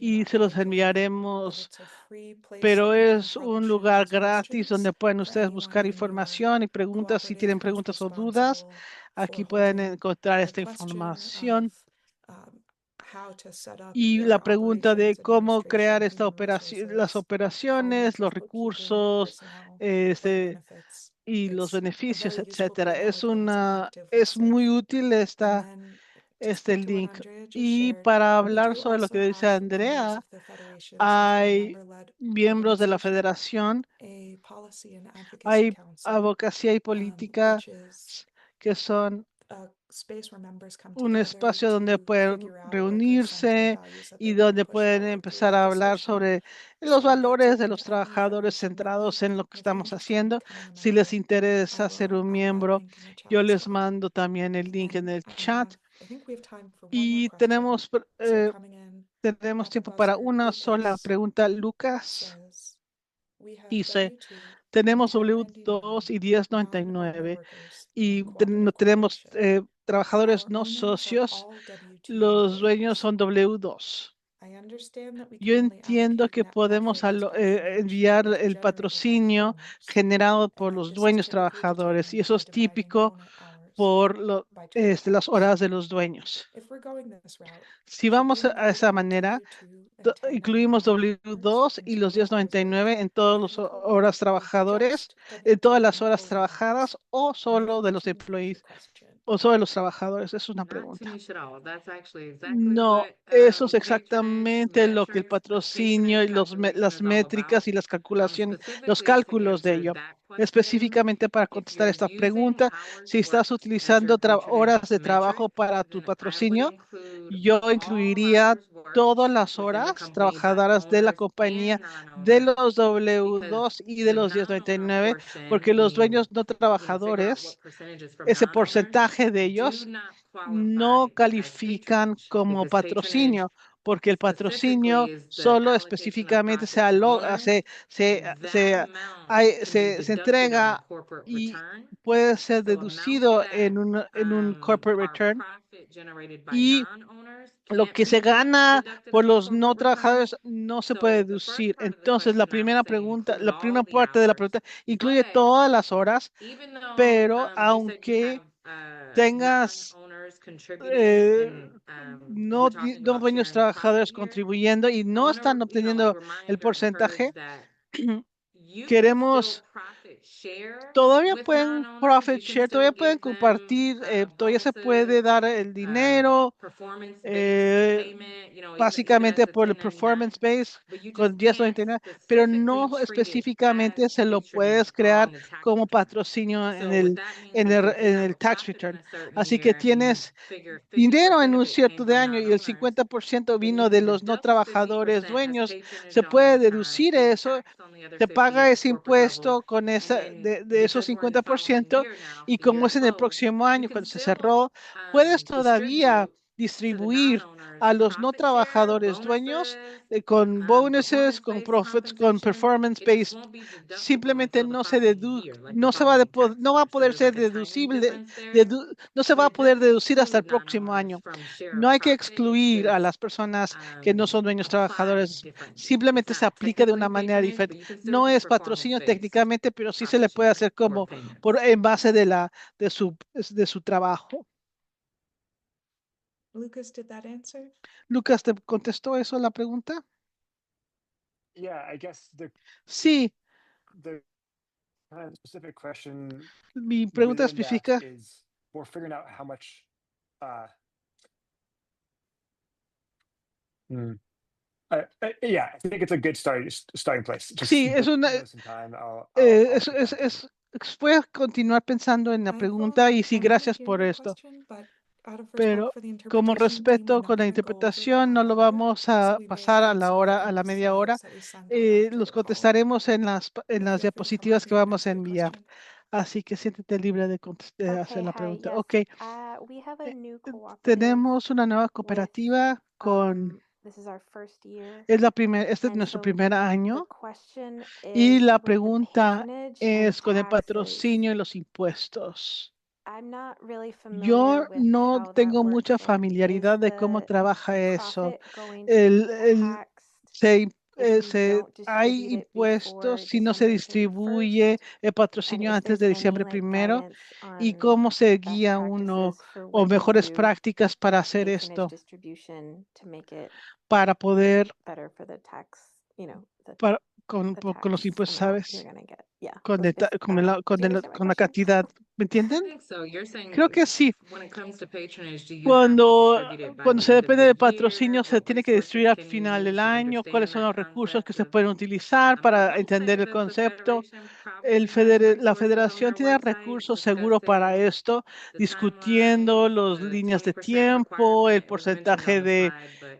Y se los enviaremos, pero es un lugar gratis donde pueden ustedes buscar información y preguntas si tienen preguntas o dudas. Aquí pueden encontrar esta información. Y la pregunta de cómo crear esta operación, las operaciones, los recursos, y los beneficios, etcétera. Es muy útil este link. Y para hablar sobre lo que dice Andrea, hay miembros de la federación, hay abogacía y política que son un espacio donde pueden reunirse y donde pueden empezar a hablar sobre los valores de los trabajadores centrados en lo que estamos haciendo. Si les interesa ser un miembro, yo les mando también el link en el chat. Y tenemos tiempo para una sola pregunta. Lucas dice, tenemos W2 y 1099 y no tenemos trabajadores no socios, los dueños son W2. Yo entiendo que podemos enviar el patrocinio generado por los dueños trabajadores y eso es típico por las horas de los dueños. Si vamos a esa manera, incluimos W2 y los 1099 en todas las horas trabajadores, en todas las horas trabajadas o solo de los employees o solo de los trabajadores. Es una pregunta. No, eso es exactamente lo que el patrocinio y las métricas y las calculaciones, los cálculos de ello. Específicamente para contestar esta pregunta, si estás utilizando horas de trabajo para tu patrocinio, yo incluiría todas las horas trabajadoras de la compañía de los W2 y de los 1099, porque los dueños no trabajadores, ese porcentaje de ellos no califican como patrocinio, porque el patrocinio solo específicamente se entrega y puede ser deducido en un corporate return. Y lo que se gana por los no trabajadores no se puede deducir. Entonces, la primera parte de la pregunta incluye todas las horas, pero aunque tengas no dueños trabajadores contribuyendo y no están obteniendo el porcentaje, queremos, todavía pueden profit share, todavía pueden compartir, todavía se puede dar el dinero, básicamente por el performance base con 1099, pero no específicamente se lo puedes crear como patrocinio en el tax return. Así que tienes dinero en un cierto de año y el 50% vino de los no trabajadores dueños, se puede deducir eso, se paga ese impuesto con de esos 50% y como es en el próximo año cuando se cerró, puedes todavía distribuir a los no trabajadores dueños con bonuses, con profits, con performance based. Simplemente no no va a poder ser deducible, no se va a poder deducir hasta el próximo año. No hay que excluir a las personas que no son dueños trabajadores. Simplemente se aplica de una manera diferente. No es patrocinio técnicamente, pero sí se le puede hacer como en base de su trabajo. Lucas, ¿te contestó eso la pregunta? Sí. Mi pregunta específica Yeah, I think it's a good starting place. Just Sí, es give una, me some time. I'll es, get es, back to you. puedes continuar pensando en la I pregunta y sí, I did gracias hear por your esto. question, but out of respect Pero for the como interpretation team, we're respeto not con la gonna go over that interpretación, no lo hour, vamos so a we may pasar a la answer hora, in a la the media hora. slides that we send out after Los the call. contestaremos en las But feel free to come up diapositivas que and vamos a answer the enviar. question. Así que siéntete libre de hacer Okay, la hi, pregunta. yes. Ok, We have a new cooperative. tenemos una nueva with, cooperativa con, this is our first year. es la este es And nuestro so primer the año question y is la with the pregunta patronage and es con el taxes. patrocinio y los impuestos. I'm not really familiar Yo with no how that tengo works. mucha Like, is familiaridad de cómo the trabaja eso. profit going to El, be el- taxed se, if you don't hay distribute it impuestos before si no se December distribuye 31st? el And patrocinio if antes there's de any diciembre like 1 guidance y on cómo se best guía uno practices for o when to mejores do prácticas para hacer patronage esto, distribution to make it para poder, better for the tax, the para, the con los tax impuestos, amount you're ¿sabes? gonna get. Yeah. Con, Was, deta- is, con, I don't know. el- con, Do you el- understand my con la question? cantidad, ¿me I entienden? think so. You're saying Creo que sí. when it comes to patronage, do you have to Cuando, distribute it by cuando the se end of depende the del year? patrocinio, se What tiene que distribuir resources al can you final del use to año, cuáles son understand los that recursos que concept se of pueden utilizar I para will entender say el that the concepto. Federation probably has La resources on federación their tiene website recursos seguro para discussing esto, the discutiendo timelines, las the líneas de 20% tiempo, el requirement. It was mentioned porcentaje on the slide, but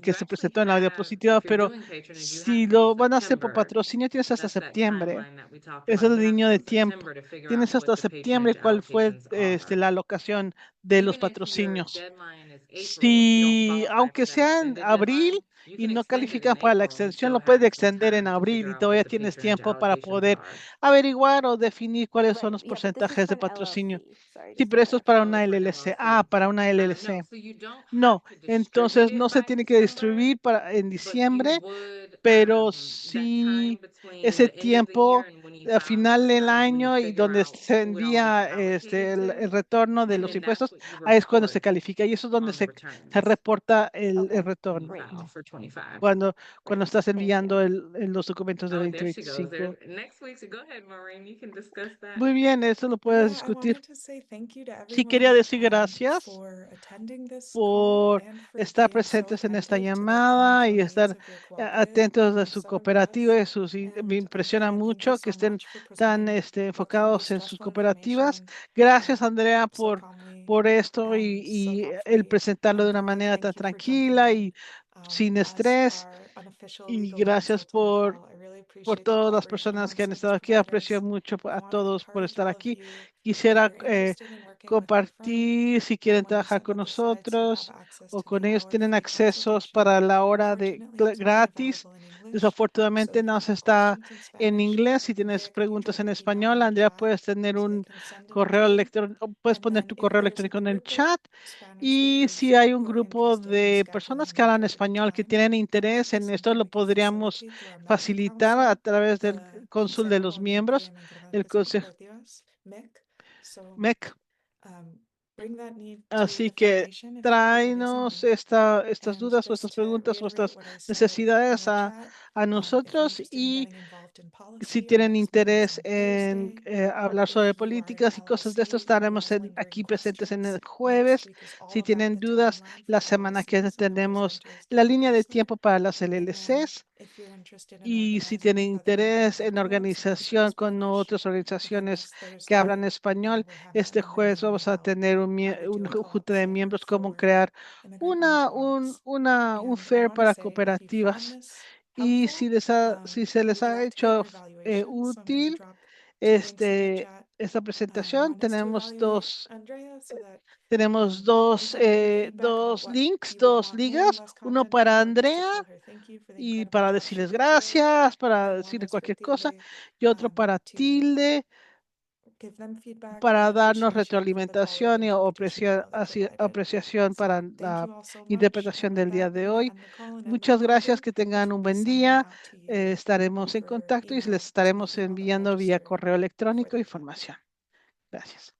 que you se actually presentó en la have, diapositiva, if you're pero doing patronage, you have si until lo van a hacer por September. patrocinio, tienes hasta That's that septiembre. timeline that we talked Esa about. es la You have línea de until tiempo. September to figure out Tienes what hasta the septiembre patronage cuál fue allocations are. la alocación de los Even if your patrocinios. deadline is April, if you don't Si, qualify aunque for that sea en extended abril deadline, you y can no extend it califican in para la April and you extensión, still lo puedes have some extender en time to abril figure y out what todavía the tienes patronage tiempo para allocations poder are. averiguar o definir cuáles son Right. los Yeah, but this is porcentajes for de an patrocinio. LLC. Sorry, Sí, just pero to esto es para clarify. una Oh, for an LLC. LLC. Ah, para una No, LLC. so you don't No, have to entonces distribute no it se by tiene que December, distribuir en but you diciembre, would, pero that time sí between ese the end of the year tiempo and when you a file final your del returns, when you año y figure donde out se who it all gets envía allocated to, el retorno de and los then that's impuestos, what you ahí es cuando se report califica y eso es donde on the se returns reporta el Okay. when retorno. you Great. file for 25. Cuando Great. estás Thank enviando you. los documentos de Oh, there she goes. 2025. Next week, so go ahead, Maureen, you can discuss that. Muy bien, eso lo puedes Yeah, I discutir. wanted to say thank you to Sí quería everyone decir gracias for attending this call por and for estar being so presentes en esta attentive to the llamada y financial estar needs of your cooperative. atentos de I'm su so cooperativa impressed. me impresiona Andrea, thank you mucho que so estén much for tan presenting what can be enfocados en sus stressful cooperativas. information Gracias, Andrea, so calmly por esto and so y el thoughtfully. presentarlo de una Andrea, manera thank tan you for jumping tranquila in y sin as estrés. our unofficial Y legal gracias counsel to the call. I really por appreciate the todas las cooperation personas que han amongst estado service aquí. Aprecio providers. mucho I a want to todos por encourage estar all of aquí. you, if Quisiera you're interested in working with our firm, compartir si quieren when we trabajar send con out the slides, you'll have nosotros access o to con the ellos. Tienen hour-free accesos consultation. para la hora Unfortunately, it's only gratis. available in English, so Desafortunadamente if you no se have está questions in en Spanish, inglés. Si tienes Andrea can put preguntas your en email español, in the Andrea, chat puedes tener so they un can send it correo to you. electrónico, puedes And poner then tu if correo there's a electrónico en el group of chat. Spanish Y speakers si hay un who are grupo interested in de personas scheduling que an hablan interpretive español que time, tienen then interés that is en esto, something lo we can podríamos facilitate through our member facilitar a council, través del the cónsul de Consejo los Movimiento de miembros, el Microempresas y consejo Cooperativas, MEC. So MEC. bring that need to Así the que federation if there's a tráenos need. estas And dudas o estas just to preguntas o reiterate estas what I said in necesidades the chat, a if you're nosotros interested in y getting involved in si policy, our tienen next meeting is interés on en Thursday. hablar sobre If you are an políticas y cosas de esto, LLC who estaremos has lingering aquí presentes en el questions, jueves. next week is all Si about tienen the dudas, timeline la for semana que LLCs and tenemos representatives la getting línea de adjustment. tiempo para las And then LLCs. if you're interested in Y si organizing tienen with other interés en Microempresas clubs who speak organización con Spanish, otras again, organizaciones next que hablan Thursday, español, we're having este a jueves meeting vamos a about tener how to do un a co-op junta de fair miembros, cómo for crear immigrant co-ops. un And I fair want to para say, if you found cooperativas. this Y helpful, si se les we ha like to get hecho your evaluation. So I'm going to útil drop two links in the este, chat. esta presentación, One is to evaluate Andrea so that tenemos we can give you feedback about what links, you would dos want more and ligas, less uno content para of, or just to Andrea tell her thank you for the y incredible para job she decirles did today. gracias, para And one decirle is for cualquier cosa, Tilde y otro para to Tilde give them feedback para and darnos appreciation for the quality retroalimentación y interpretation detail they provided. apreciación para So thank la you all so much. interpretación And with del día that, de I'm going to hoy. end the call and end the Muchas call gracias, here, que which tengan un will be buen sending día. out to you Estaremos en over contacto y les email to the estaremos email that enviando vía registered correo for electrónico the call. información. Gracias.